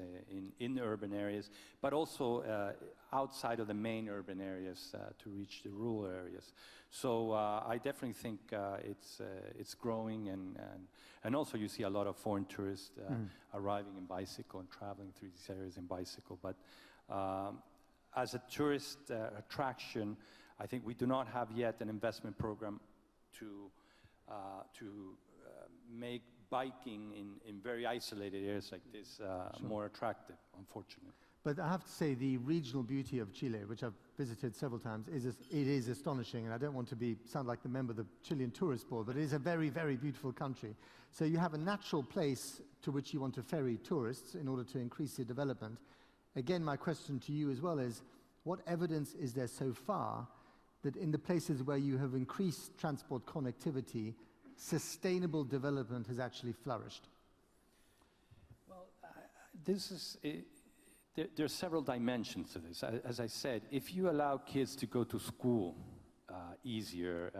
in urban areas, but also outside of the main urban areas to reach the rural areas. So I definitely think it's growing, and also you see a lot of foreign tourists arriving in bicycle and traveling through these areas in bicycle. But as a tourist attraction, I think we do not have yet an investment program to make biking in very isolated areas like this more attractive, unfortunately. But I have to say, the regional beauty of Chile, which I've visited several times, it is astonishing. And I don't want to sound like the member of the Chilean Tourist Board, but it is a very, very beautiful country. So you have a natural place to which you want to ferry tourists in order to increase the development. Again, my question to you as well is, what evidence is there so far that in the places where you have increased transport connectivity, sustainable development has actually flourished? Well, there are several dimensions to this. As I said, if you allow kids to go to school easier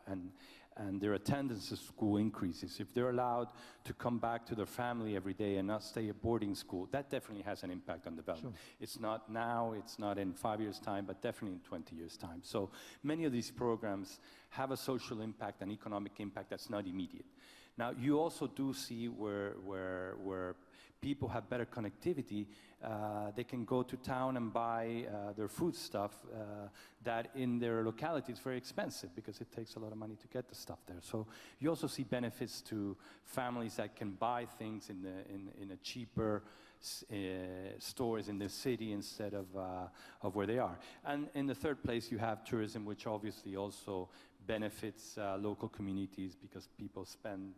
and their attendance at school increases, if they're allowed to come back to their family every day and not stay at boarding school, that definitely has an impact on development. Sure. It's not now, it's not in 5 years' time, but definitely in 20 years' time. So many of these programs have a social impact and economic impact that's not immediate. Now, you also do see where people have better connectivity, they can go to town and buy their food stuff that in their locality is very expensive because it takes a lot of money to get the stuff there. So you also see benefits to families that can buy things in a cheaper stores in the city instead of where they are. And in the third place, you have tourism, which obviously also benefits local communities because people spend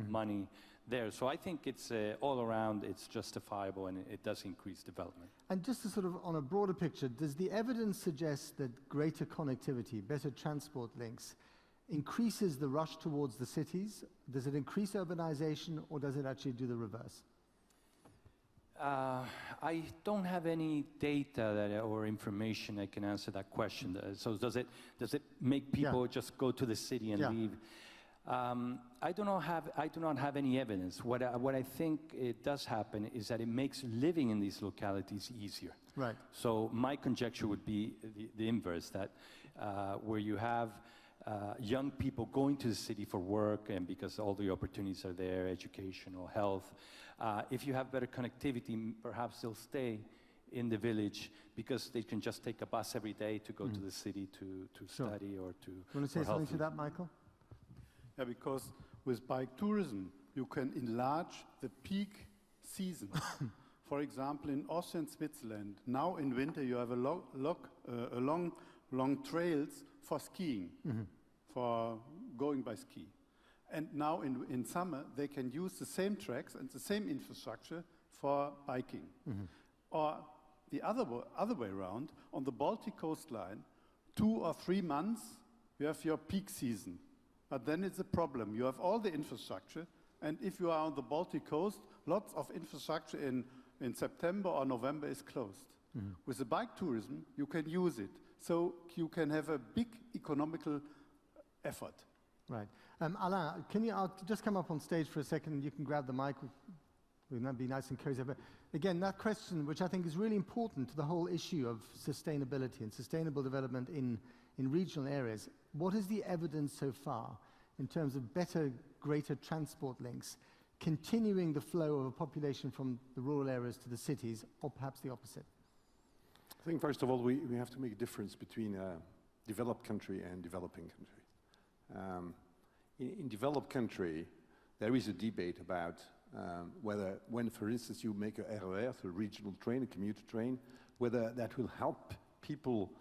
money there. So I think it's all around, it's justifiable, and it does increase development. And just to sort of on a broader picture, does the evidence suggest that greater connectivity, better transport links, increases the rush towards the cities? Does it increase urbanization, or does it actually do the reverse? I don't have any data or information that can answer that question. So does it make people just go to the city and leave? I do not have any evidence. What I think it does happen is that it makes living in these localities easier. Right. So my conjecture would be the inverse, that where you have young people going to the city for work and because all the opportunities are there, educational, health, if you have better connectivity, perhaps they'll stay in the village because they can just take a bus every day to go to the city to study or to. You want to say something to that, Michael? Yeah, because with bike tourism, you can enlarge the peak seasons. For example, in Austria and Switzerland, now in winter you have long trails for skiing, for going by ski. And now in summer, they can use the same tracks and the same infrastructure for biking. Or the other way around, on the Baltic coastline, 2 or 3 months, you have your peak season. But then it's a problem. You have all the infrastructure, and if you are on the Baltic coast, lots of infrastructure in September or November is closed. With the bike tourism, you can use it. So you can have a big economical effort. Right. Alain, can you just come up on stage for a second? You can grab the mic. That'd be nice and cozy. But again, that question, which I think is really important to the whole issue of sustainability and sustainable development in regional areas. What is the evidence so far in terms of better, greater transport links, continuing the flow of a population from the rural areas to the cities, or perhaps the opposite? I think, first of all, we have to make a difference between a developed country and developing country. In developed country, there is a debate about when, for instance, you make a RER, so a regional train, a commuter train, whether that will help people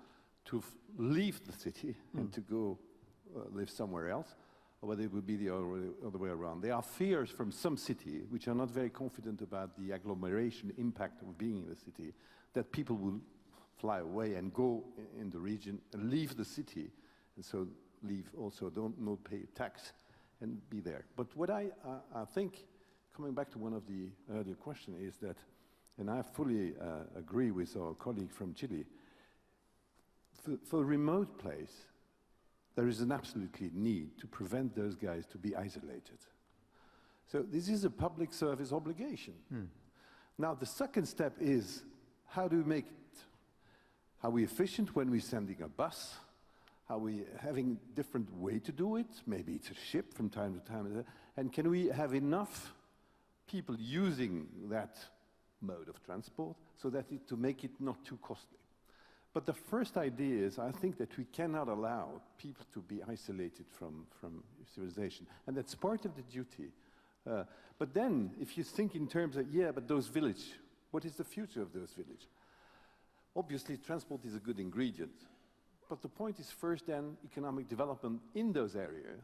to leave the city and to go live somewhere else, or whether it would be the other way around. There are fears from some cities which are not very confident about the agglomeration impact of being in the city, that people will fly away and go in the region and leave the city, and so leave also, not pay tax and be there. But what I think, coming back to one of the earlier questions, is that, and I fully agree with our colleague from Chile, for a remote place, there is an absolutely need to prevent those guys to be isolated. So this is a public service obligation. Now the second step is, how do we make it? Are we efficient when we're sending a bus? Are we having different way to do it? Maybe it's a ship from time to time. And can we have enough people using that mode of transport so that to make it not too costly? But the first idea is, I think that we cannot allow people to be isolated from civilization. And that's part of the duty. But then, if you think in terms of, but those villages, what is the future of those villages? Obviously, transport is a good ingredient. But the point is first then economic development in those areas.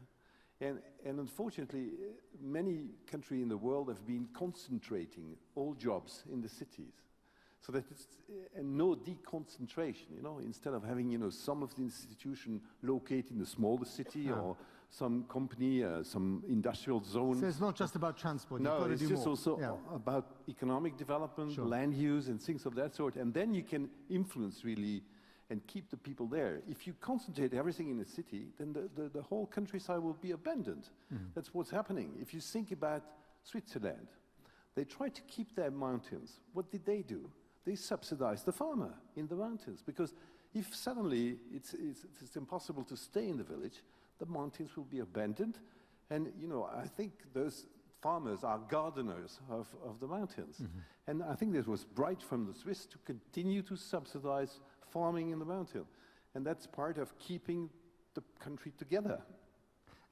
And unfortunately, many countries in the world have been concentrating all jobs in the cities. So that it's no deconcentration, instead of having, some of the institution located in a smaller city or some company, some industrial zone. So it's not just about transport. No, it's just also about economic development, land use and things of that sort. And then you can influence really and keep the people there. If you concentrate everything in a city, then the whole countryside will be abandoned. That's what's happening. If you think about Switzerland, they tried to keep their mountains. What did they do? They subsidized the farmer in the mountains, because if suddenly it's impossible to stay in the village, the mountains will be abandoned. And, I think those farmers are gardeners of the mountains. And I think this was right from the Swiss to continue to subsidize farming in the mountain. And that's part of keeping the country together.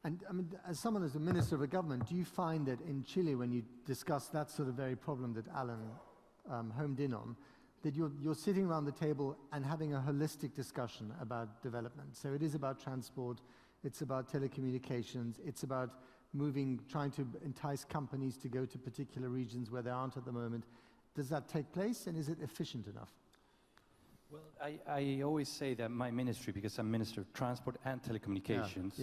And I mean, as someone who's a minister of a government, do you find that in Chile, when you discuss that sort of very problem that Alan homed in on, that you're sitting around the table and having a holistic discussion about development? So it is about transport, it's about telecommunications, it's about trying to entice companies to go to particular regions where they aren't at the moment. Does that take place, and is it efficient enough? Well, I always say that my ministry, because I'm Minister of Transport and Telecommunications,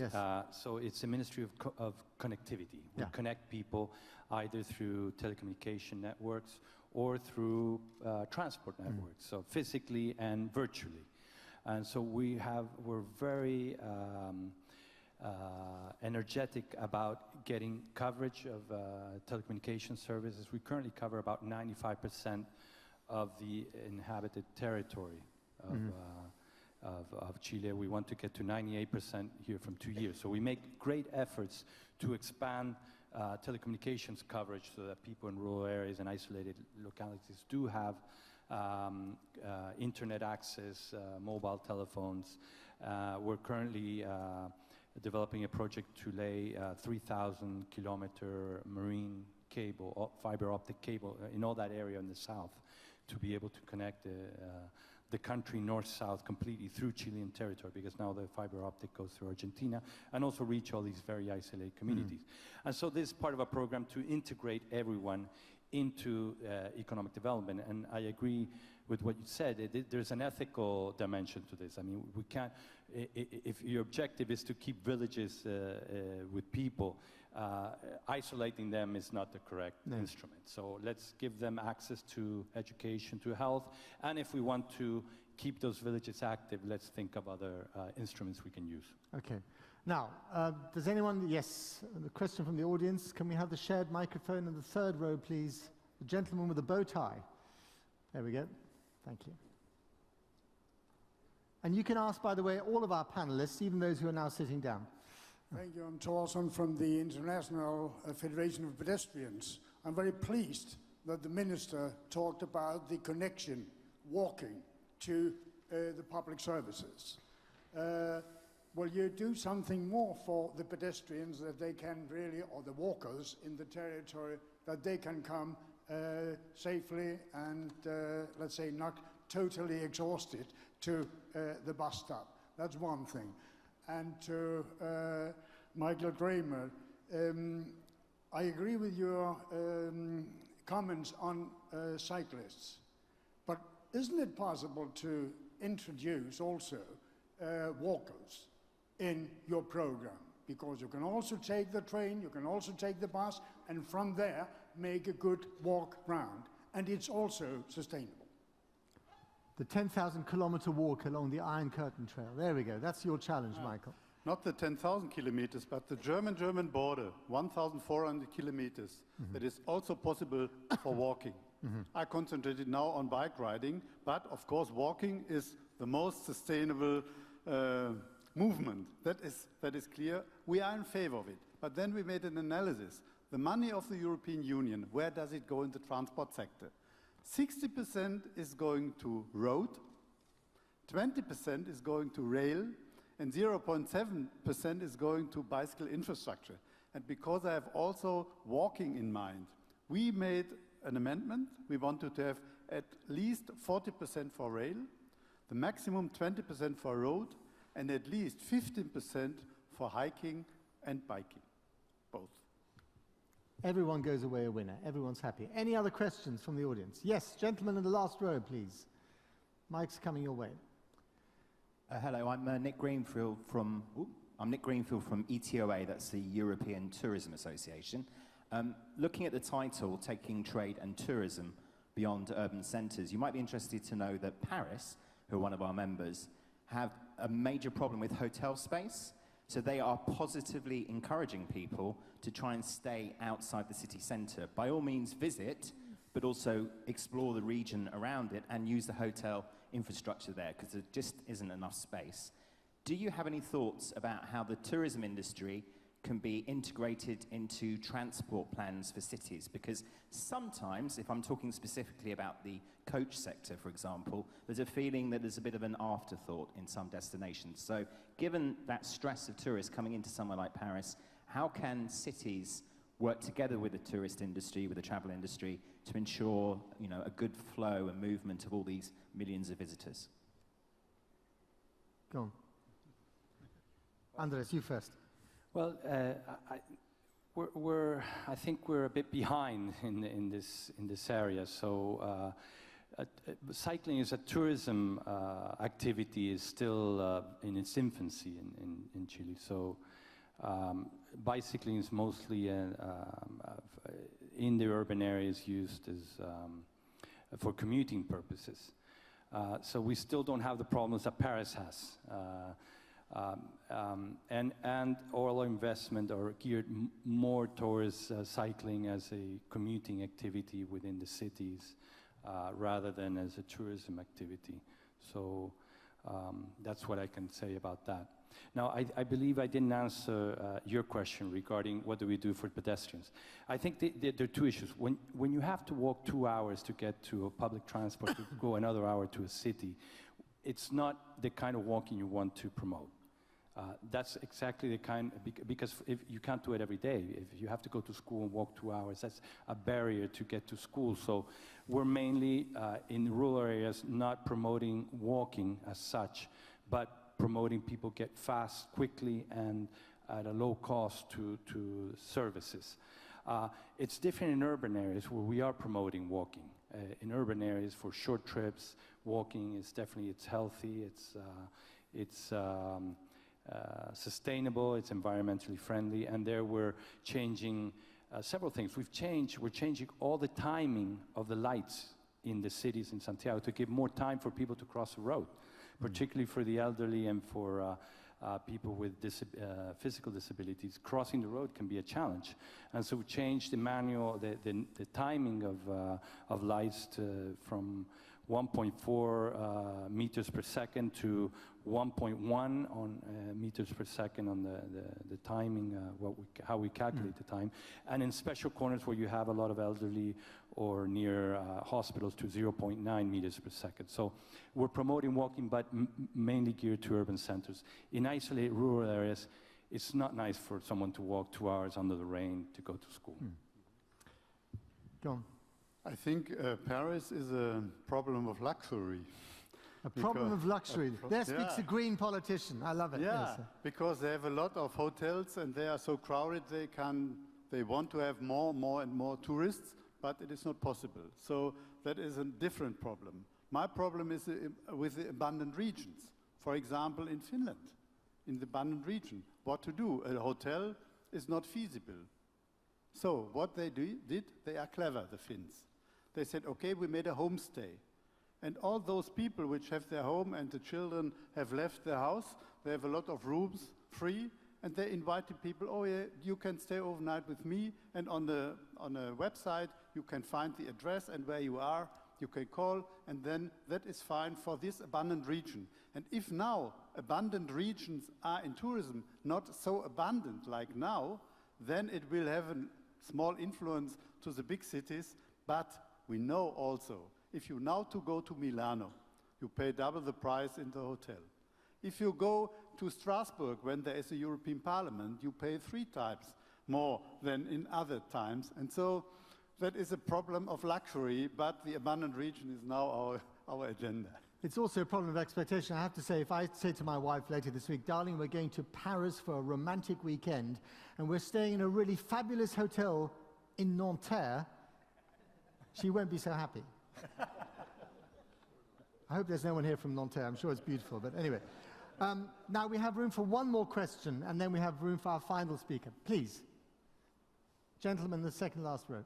so it's a ministry of connectivity. We connect people either through telecommunication networks or through transport networks, so physically and virtually. And so we're very energetic about getting coverage of telecommunication services. We currently cover about 95% of the inhabited territory of Chile. We want to get to 98% here from 2 years. So we make great efforts to expand telecommunications coverage so that people in rural areas and isolated localities do have internet access, mobile telephones. We're currently developing a project to lay 3,000-kilometer marine cable, fiber optic cable in all that area in the south to be able to connect the country north-south completely through Chilean territory, because now the fiber optic goes through Argentina and also reach all these very isolated communities. And so this is part of a program to integrate everyone into economic development. And I agree with what you said. There's an ethical dimension to this. I mean, we can't, if your objective is to keep villages with people, isolating them is not the correct instrument. So let's give them access to education, to health, and if we want to keep those villages active, let's think of other instruments we can use. Okay. Now, does anyone, yes, the question from the audience, can we have the shared microphone in the third row, please? The gentleman with the bow tie. There we go. Thank you. And you can ask, by the way, all of our panelists, even those who are now sitting down. Thank you. I'm Thorson from the International Federation of Pedestrians. I'm very pleased that the Minister talked about the connection, walking, to the public services. Will you do something more for the pedestrians that they can really, or the walkers in the territory, that they can come safely and, let's say, not totally exhausted to the bus stop? That's one thing. And to Michael Kramer, I agree with your comments on cyclists, but isn't it possible to introduce also walkers in your program? Because you can also take the train, you can also take the bus, and from there make a good walk round, and it's also sustainable. The 10,000-kilometer walk along the Iron Curtain Trail. There we go. That's your challenge, Michael. Not the 10,000 kilometers, but the German border, 1,400 kilometers. That is also possible for walking. I concentrated now on bike riding, but of course walking is the most sustainable movement. That is clear. We are in favor of it. But then we made an analysis. The money of the European Union, where does it go in the transport sector? 60% is going to road, 20% is going to rail, and 0.7% is going to bicycle infrastructure. And because I have also walking in mind, we made an amendment. We wanted to have at least 40% for rail, the maximum 20% for road, and at least 15% for hiking and biking, both. Everyone goes away a winner. Everyone's happy. Any other questions from the audience? Yes, gentlemen in the last row, please. Mike's coming your way. Hello, I'm Nick Greenfield from ETOA, that's the European Tourism Association. Looking at the title, Taking Trade and Tourism Beyond Urban Centres, you might be interested to know that Paris, who are one of our members, have a major problem with hotel space. So they are positively encouraging people to try and stay outside the city centre. By all means visit, but also explore the region around it and use the hotel infrastructure there, because there just isn't enough space. Do you have any thoughts about how the tourism industry can be integrated into transport plans for cities? Because sometimes, if I'm talking specifically about the coach sector, for example, there's a feeling that there's a bit of an afterthought in some destinations. So given that stress of tourists coming into somewhere like Paris, how can cities work together with the tourist industry, with the travel industry, to ensure, you know, a good flow and movement of all these millions of visitors? Go on. Andres, you first. Well, I think we're a bit behind in this area. So cycling as a tourism activity is still in its infancy in Chile. So bicycling is mostly in the urban areas used as for commuting purposes. So we still don't have the problems that Paris has. And all investment are geared more towards cycling as a commuting activity within the cities rather than as a tourism activity. So that's what I can say about that. Now, I believe I didn't answer your question regarding what do we do for pedestrians. I think there are two issues. When you have to walk 2 hours to get to a public transport, to go another hour to a city, it's not the kind of walking you want to promote. That's exactly the kind, because if you can't do it every day. If you have to go to school and walk 2 hours, that's a barrier to get to school. So we're mainly in rural areas not promoting walking as such, but promoting people get fast, quickly, and at a low cost to services. It's different in urban areas where we are promoting walking. In urban areas for short trips, walking is definitely, it's healthy, it's sustainable, it's environmentally friendly, and there we're changing several things. We're changing all the timing of the lights in the cities in Santiago to give more time for people to cross the road, particularly for the elderly and for people with physical disabilities. Crossing the road can be a challenge, and so we changed the manual, the timing of lights from 1.4 meters per second to 1.1 meters per second on the timing, how we calculate the time. And in special corners where you have a lot of elderly or near hospitals to 0.9 meters per second. So we're promoting walking, but mainly geared to urban centers. In isolated rural areas, it's not nice for someone to walk 2 hours under the rain to go to school. John? I think Paris is a problem of luxury. A problem of luxury. There speaks a green politician. I love it. Yeah, yes. because they have a lot of hotels and they are so crowded they want to have more and more tourists, but it is not possible. So that is a different problem. My problem is with the abandoned regions. For example, in Finland, in the abandoned region, what to do? A hotel is not feasible. So what they did, they are clever, the Finns. They said, okay, we made a homestay. And all those people which have their home and the children have left their house, they have a lot of rooms free, and they invited people, oh yeah, you can stay overnight with me, and on a website you can find the address and where you are, you can call, and then that is fine for this abandoned region. And if now abandoned regions are in tourism not so abundant like now, then it will have a small influence to the big cities, but we know also, if you now go to Milano, you pay double the price in the hotel. If you go to Strasbourg when there is a European Parliament, you pay 3 times more than in other times. And so that is a problem of luxury, but the abandoned region is now our agenda. It's also a problem of expectation. I have to say, if I say to my wife later this week, darling, we're going to Paris for a romantic weekend, and we're staying in a really fabulous hotel in Nanterre, she won't be so happy. I hope there's no one here from Nanterre. I'm sure it's beautiful, but anyway. Now we have room for one more question, and then we have room for our final speaker. Please. Gentleman in the second last row.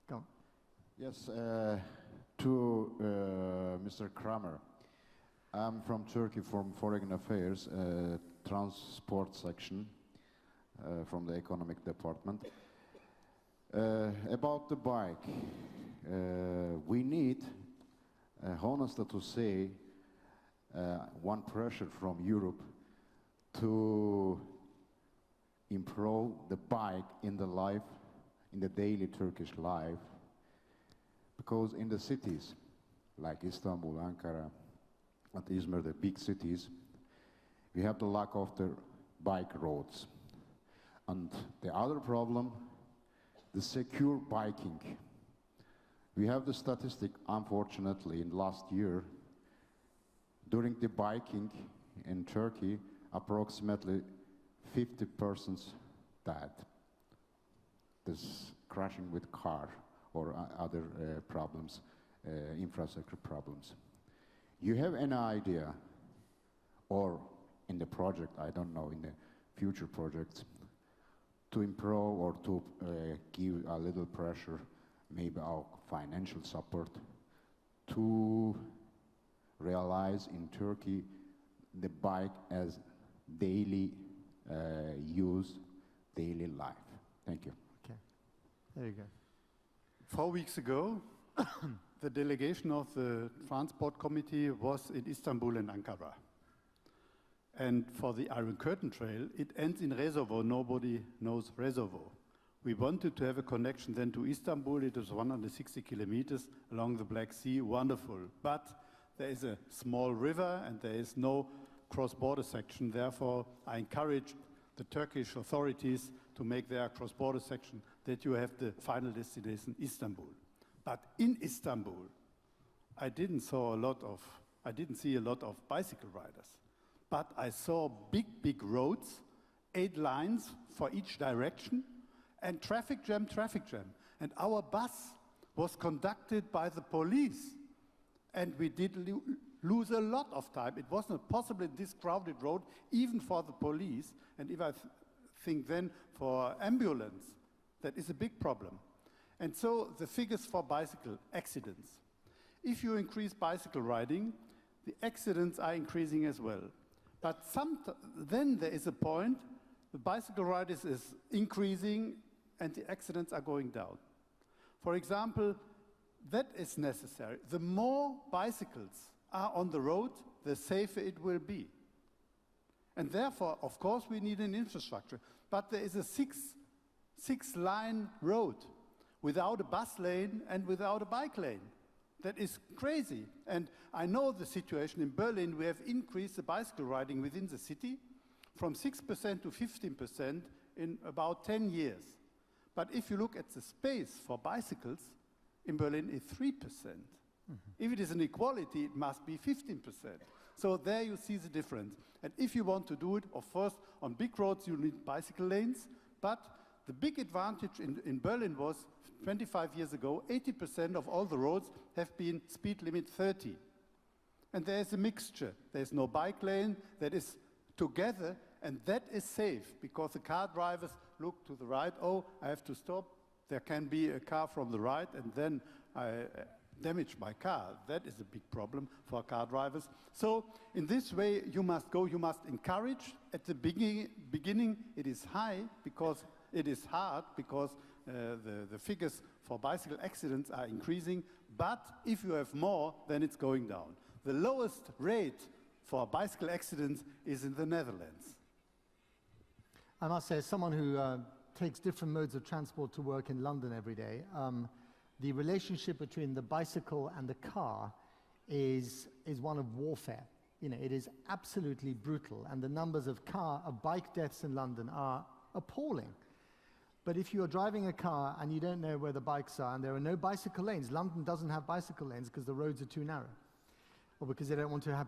Go on. Yes, to Mr. Kramer. I'm from Turkey, from Foreign Affairs, transport section. From the economic department. About the bike, we need, honestly to say, one pressure from Europe to improve the bike in the life, in the daily Turkish life, because in the cities like Istanbul, Ankara, and Izmir, the big cities, we have the lack of the bike roads. And the other problem, the secure biking. We have the statistic, unfortunately, in last year, during the biking in Turkey, approximately 50 persons died. This crashing with car or other problems, infrastructure problems. You have any idea, or in the project, I don't know, in the future projects, to improve or to give a little pressure, maybe our financial support, to realize in Turkey the bike as daily use, daily life. Thank you. Okay, there you go. 4 weeks ago, the delegation of the Transport Committee was in Istanbul and Ankara. And for the Iron Curtain Trail, it ends in Rezovo. Nobody knows Rezovo. We wanted to have a connection then to Istanbul. It was 160 kilometers along the Black Sea, wonderful. But there is a small river and there is no cross-border section. Therefore, I encourage the Turkish authorities to make their cross-border section that you have the final destination Istanbul. But in Istanbul, I didn't see a lot of bicycle riders. But I saw big roads, 8 lines for each direction, and traffic jam. And our bus was conducted by the police. And we did lose a lot of time. It was not possible in this crowded road, even for the police. And if I think then for ambulance, that is a big problem. And so the figures for bicycle accidents. If you increase bicycle riding, the accidents are increasing as well. But then there is a point, the bicycle riders is increasing and the accidents are going down. For example, that is necessary. The more bicycles are on the road, the safer it will be. And therefore, of course, we need an infrastructure. But there is a six-line road without a bus lane and without a bike lane. That is crazy. And I know the situation in Berlin. We have increased the bicycle riding within the city from 6% to 15% in about 10 years. But if you look at the space for bicycles, in Berlin is 3%. Mm-hmm. If it is an equality, it must be 15%. So there you see the difference. And if you want to do it, of course, on big roads you need bicycle lanes, but the big advantage in Berlin was 25 years ago, 80% of all the roads have been speed limit 30. And there's a mixture. There's no bike lane that is together, and that is safe because the car drivers look to the right, oh, I have to stop. There can be a car from the right, and then I damage my car. That is a big problem for car drivers. So in this way, you must encourage. At the beginning, it is high because it is hard because the figures for bicycle accidents are increasing, but if you have more, then it's going down. The lowest rate for bicycle accidents is in the Netherlands. I must say, as someone who takes different modes of transport to work in London every day, the relationship between the bicycle and the car is one of warfare. You know, it is absolutely brutal, and the numbers of bike deaths in London are appalling. But if you're driving a car and you don't know where the bikes are and there are no bicycle lanes, London doesn't have bicycle lanes because the roads are too narrow, or because they don't want to have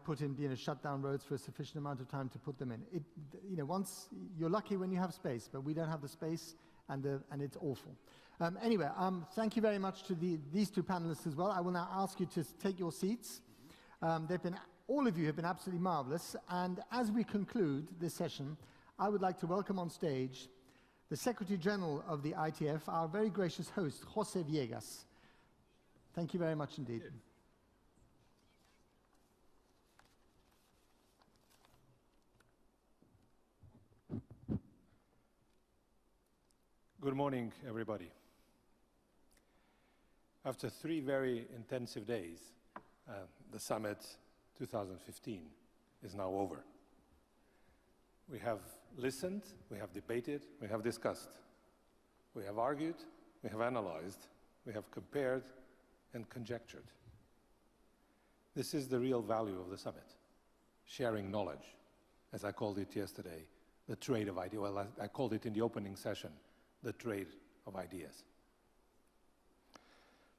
shut down roads for a sufficient amount of time to put them in. Once you're lucky when you have space, but we don't have the space, and it's awful. Anyway, thank you very much to these two panelists as well. I will now ask you to take your seats. All of you have been absolutely marvelous. And as we conclude this session, I would like to welcome on stage the Secretary General of the ITF, our very gracious host, José Viegas. Thank you very much indeed. Good morning, everybody. After 3 very intensive days, the summit 2015 is now over. We have listened, we have debated, we have discussed. We have argued, we have analyzed, we have compared and conjectured. This is the real value of the summit, sharing knowledge, as I called it yesterday, the trade of ideas. Well, I called it in the opening session, the trade of ideas.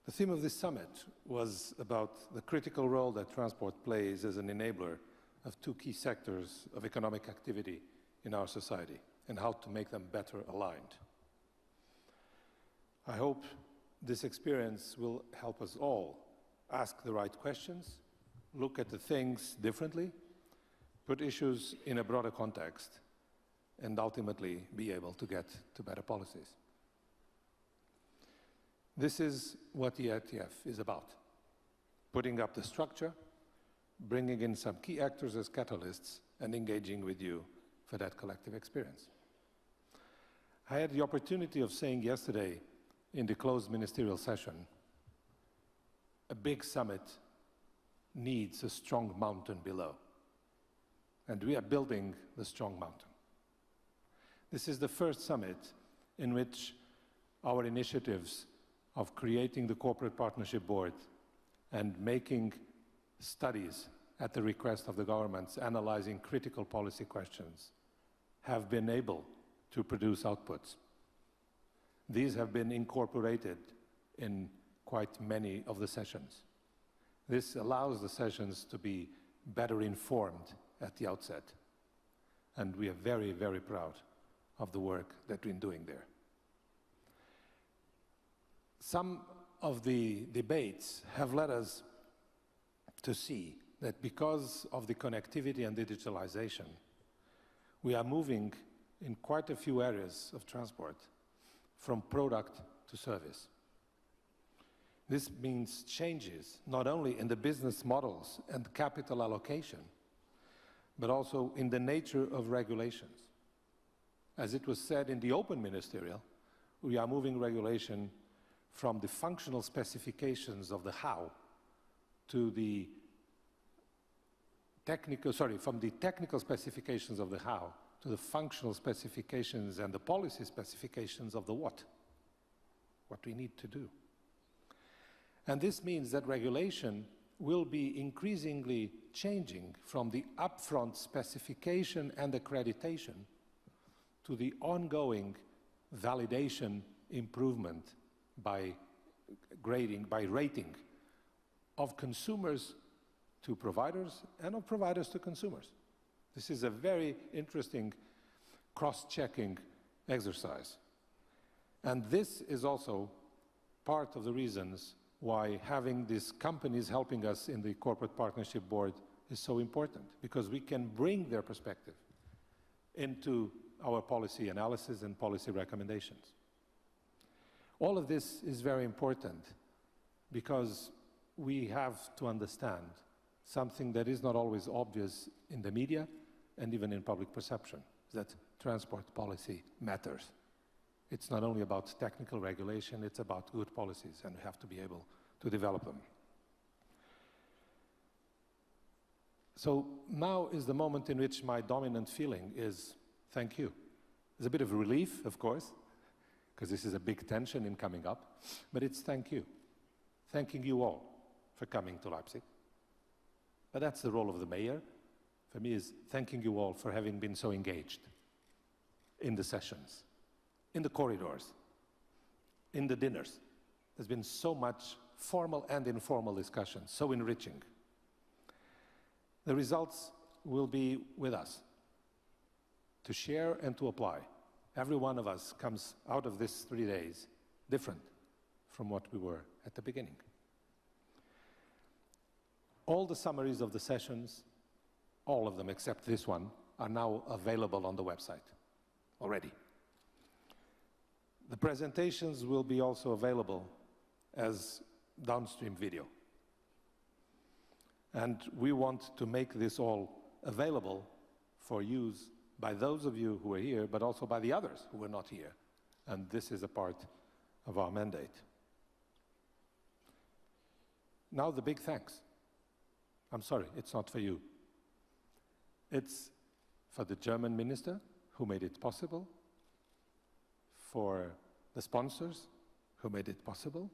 The theme of this summit was about the critical role that transport plays as an enabler of 2 key sectors of economic activity in our society and how to make them better aligned. I hope this experience will help us all ask the right questions, look at the things differently, put issues in a broader context, and ultimately be able to get to better policies. This is what the ITF is about, putting up the structure, bringing in some key actors as catalysts, and engaging with you for that collective experience. I had the opportunity of saying yesterday in the closed ministerial session, a big summit needs a strong mountain below, and we are building the strong mountain. This is the first summit in which our initiatives of creating the Corporate Partnership Board and making studies at the request of the governments analyzing critical policy questions have been able to produce outputs. These have been incorporated in quite many of the sessions. This allows the sessions to be better informed at the outset. And we are very, very proud of the work that we've been doing there. Some of the debates have led us to see that because of the connectivity and digitalization, we are moving in quite a few areas of transport from product to service. This means changes not only in the business models and capital allocation, but also in the nature of regulations. As it was said in the open ministerial, we are moving regulation from the functional specifications of the how to the from the technical specifications of the how to the functional specifications and the policy specifications of the what we need to do. And this means that regulation will be increasingly changing from the upfront specification and accreditation to the ongoing validation improvement by grading, by rating of consumers to providers and of providers to consumers. This is a very interesting cross-checking exercise. And this is also part of the reasons why having these companies helping us in the Corporate Partnership Board is so important, because we can bring their perspective into our policy analysis and policy recommendations. All of this is very important because we have to understand something that is not always obvious in the media and even in public perception, that transport policy matters. It's not only about technical regulation, it's about good policies, and we have to be able to develop them. So now is the moment in which my dominant feeling is thank you. There's a bit of relief, of course, because this is a big tension in coming up, but it's thank you. Thanking you all for coming to Leipzig. But that's the role of the mayor. For me, is thanking you all for having been so engaged in the sessions, in the corridors, in the dinners. There's been so much formal and informal discussion, so enriching. The results will be with us to share and to apply. Every one of us comes out of these 3 days different from what we were at the beginning. All the summaries of the sessions, all of them except this one, are now available on the website already. The presentations will be also available as downstream video. And we want to make this all available for use by those of you who are here, but also by the others who were not here. And this is a part of our mandate. Now the big thanks. I'm sorry, it's not for you. It's for the German minister who made it possible, for the sponsors who made it possible,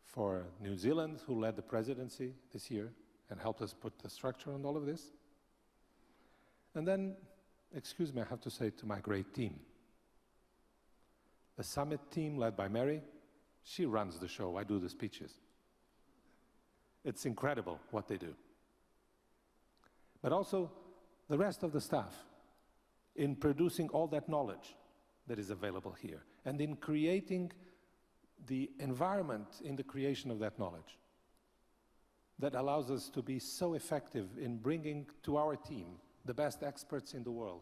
for New Zealand who led the presidency this year and helped us put the structure on all of this. And then, excuse me, I have to say to my great team. The summit team led by Mary, she runs the show, I do the speeches. It's incredible what they do. But also the rest of the staff in producing all that knowledge that is available here and in creating the environment in the creation of that knowledge that allows us to be so effective in bringing to our team the best experts in the world,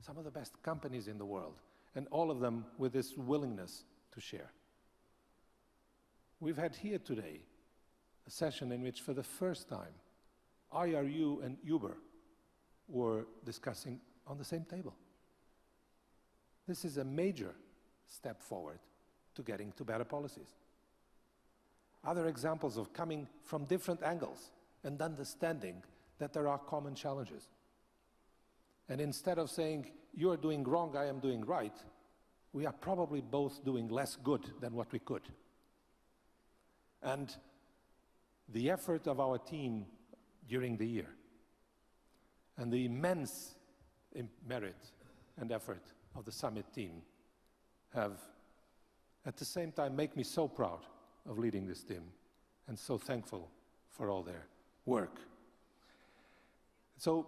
some of the best companies in the world, and all of them with this willingness to share. We've had here today a session in which for the first time IRU and Uber were discussing on the same table. This is a major step forward to getting to better policies. Other examples of coming from different angles and understanding that there are common challenges. And instead of saying, you are doing wrong, I am doing right, we are probably both doing less good than what we could. And the effort of our team during the year and the immense merit and effort of the summit team have, at the same time, make me so proud of leading this team and so thankful for all their work. So,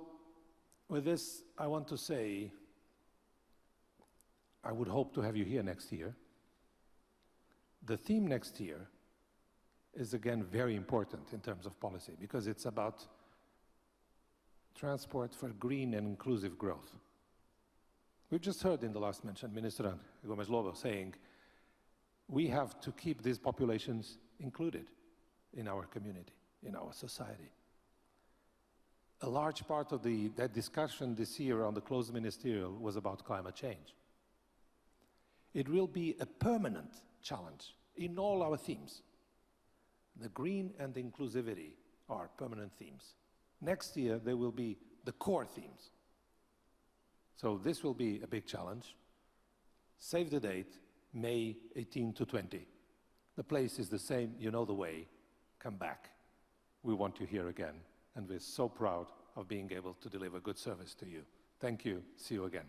with this, I want to say, I would hope to have you here next year. The theme next year is again very important in terms of policy because it's about transport for green and inclusive growth. We've just heard in the last mention Minister Gomes-Lobo saying we have to keep these populations included in our community, in our society. A large part of that discussion this year on the closed ministerial was about climate change. It will be a permanent challenge in all our themes. The green and the inclusivity are permanent themes. Next year, they will be the core themes. So this will be a big challenge. Save the date, May 18 to 20. The place is the same, you know the way. Come back. We want you here again, and we're so proud of being able to deliver good service to you. Thank you. See you again.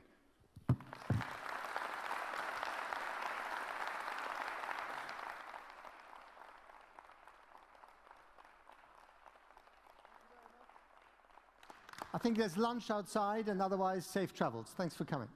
I think there's lunch outside, and otherwise safe travels. Thanks for coming.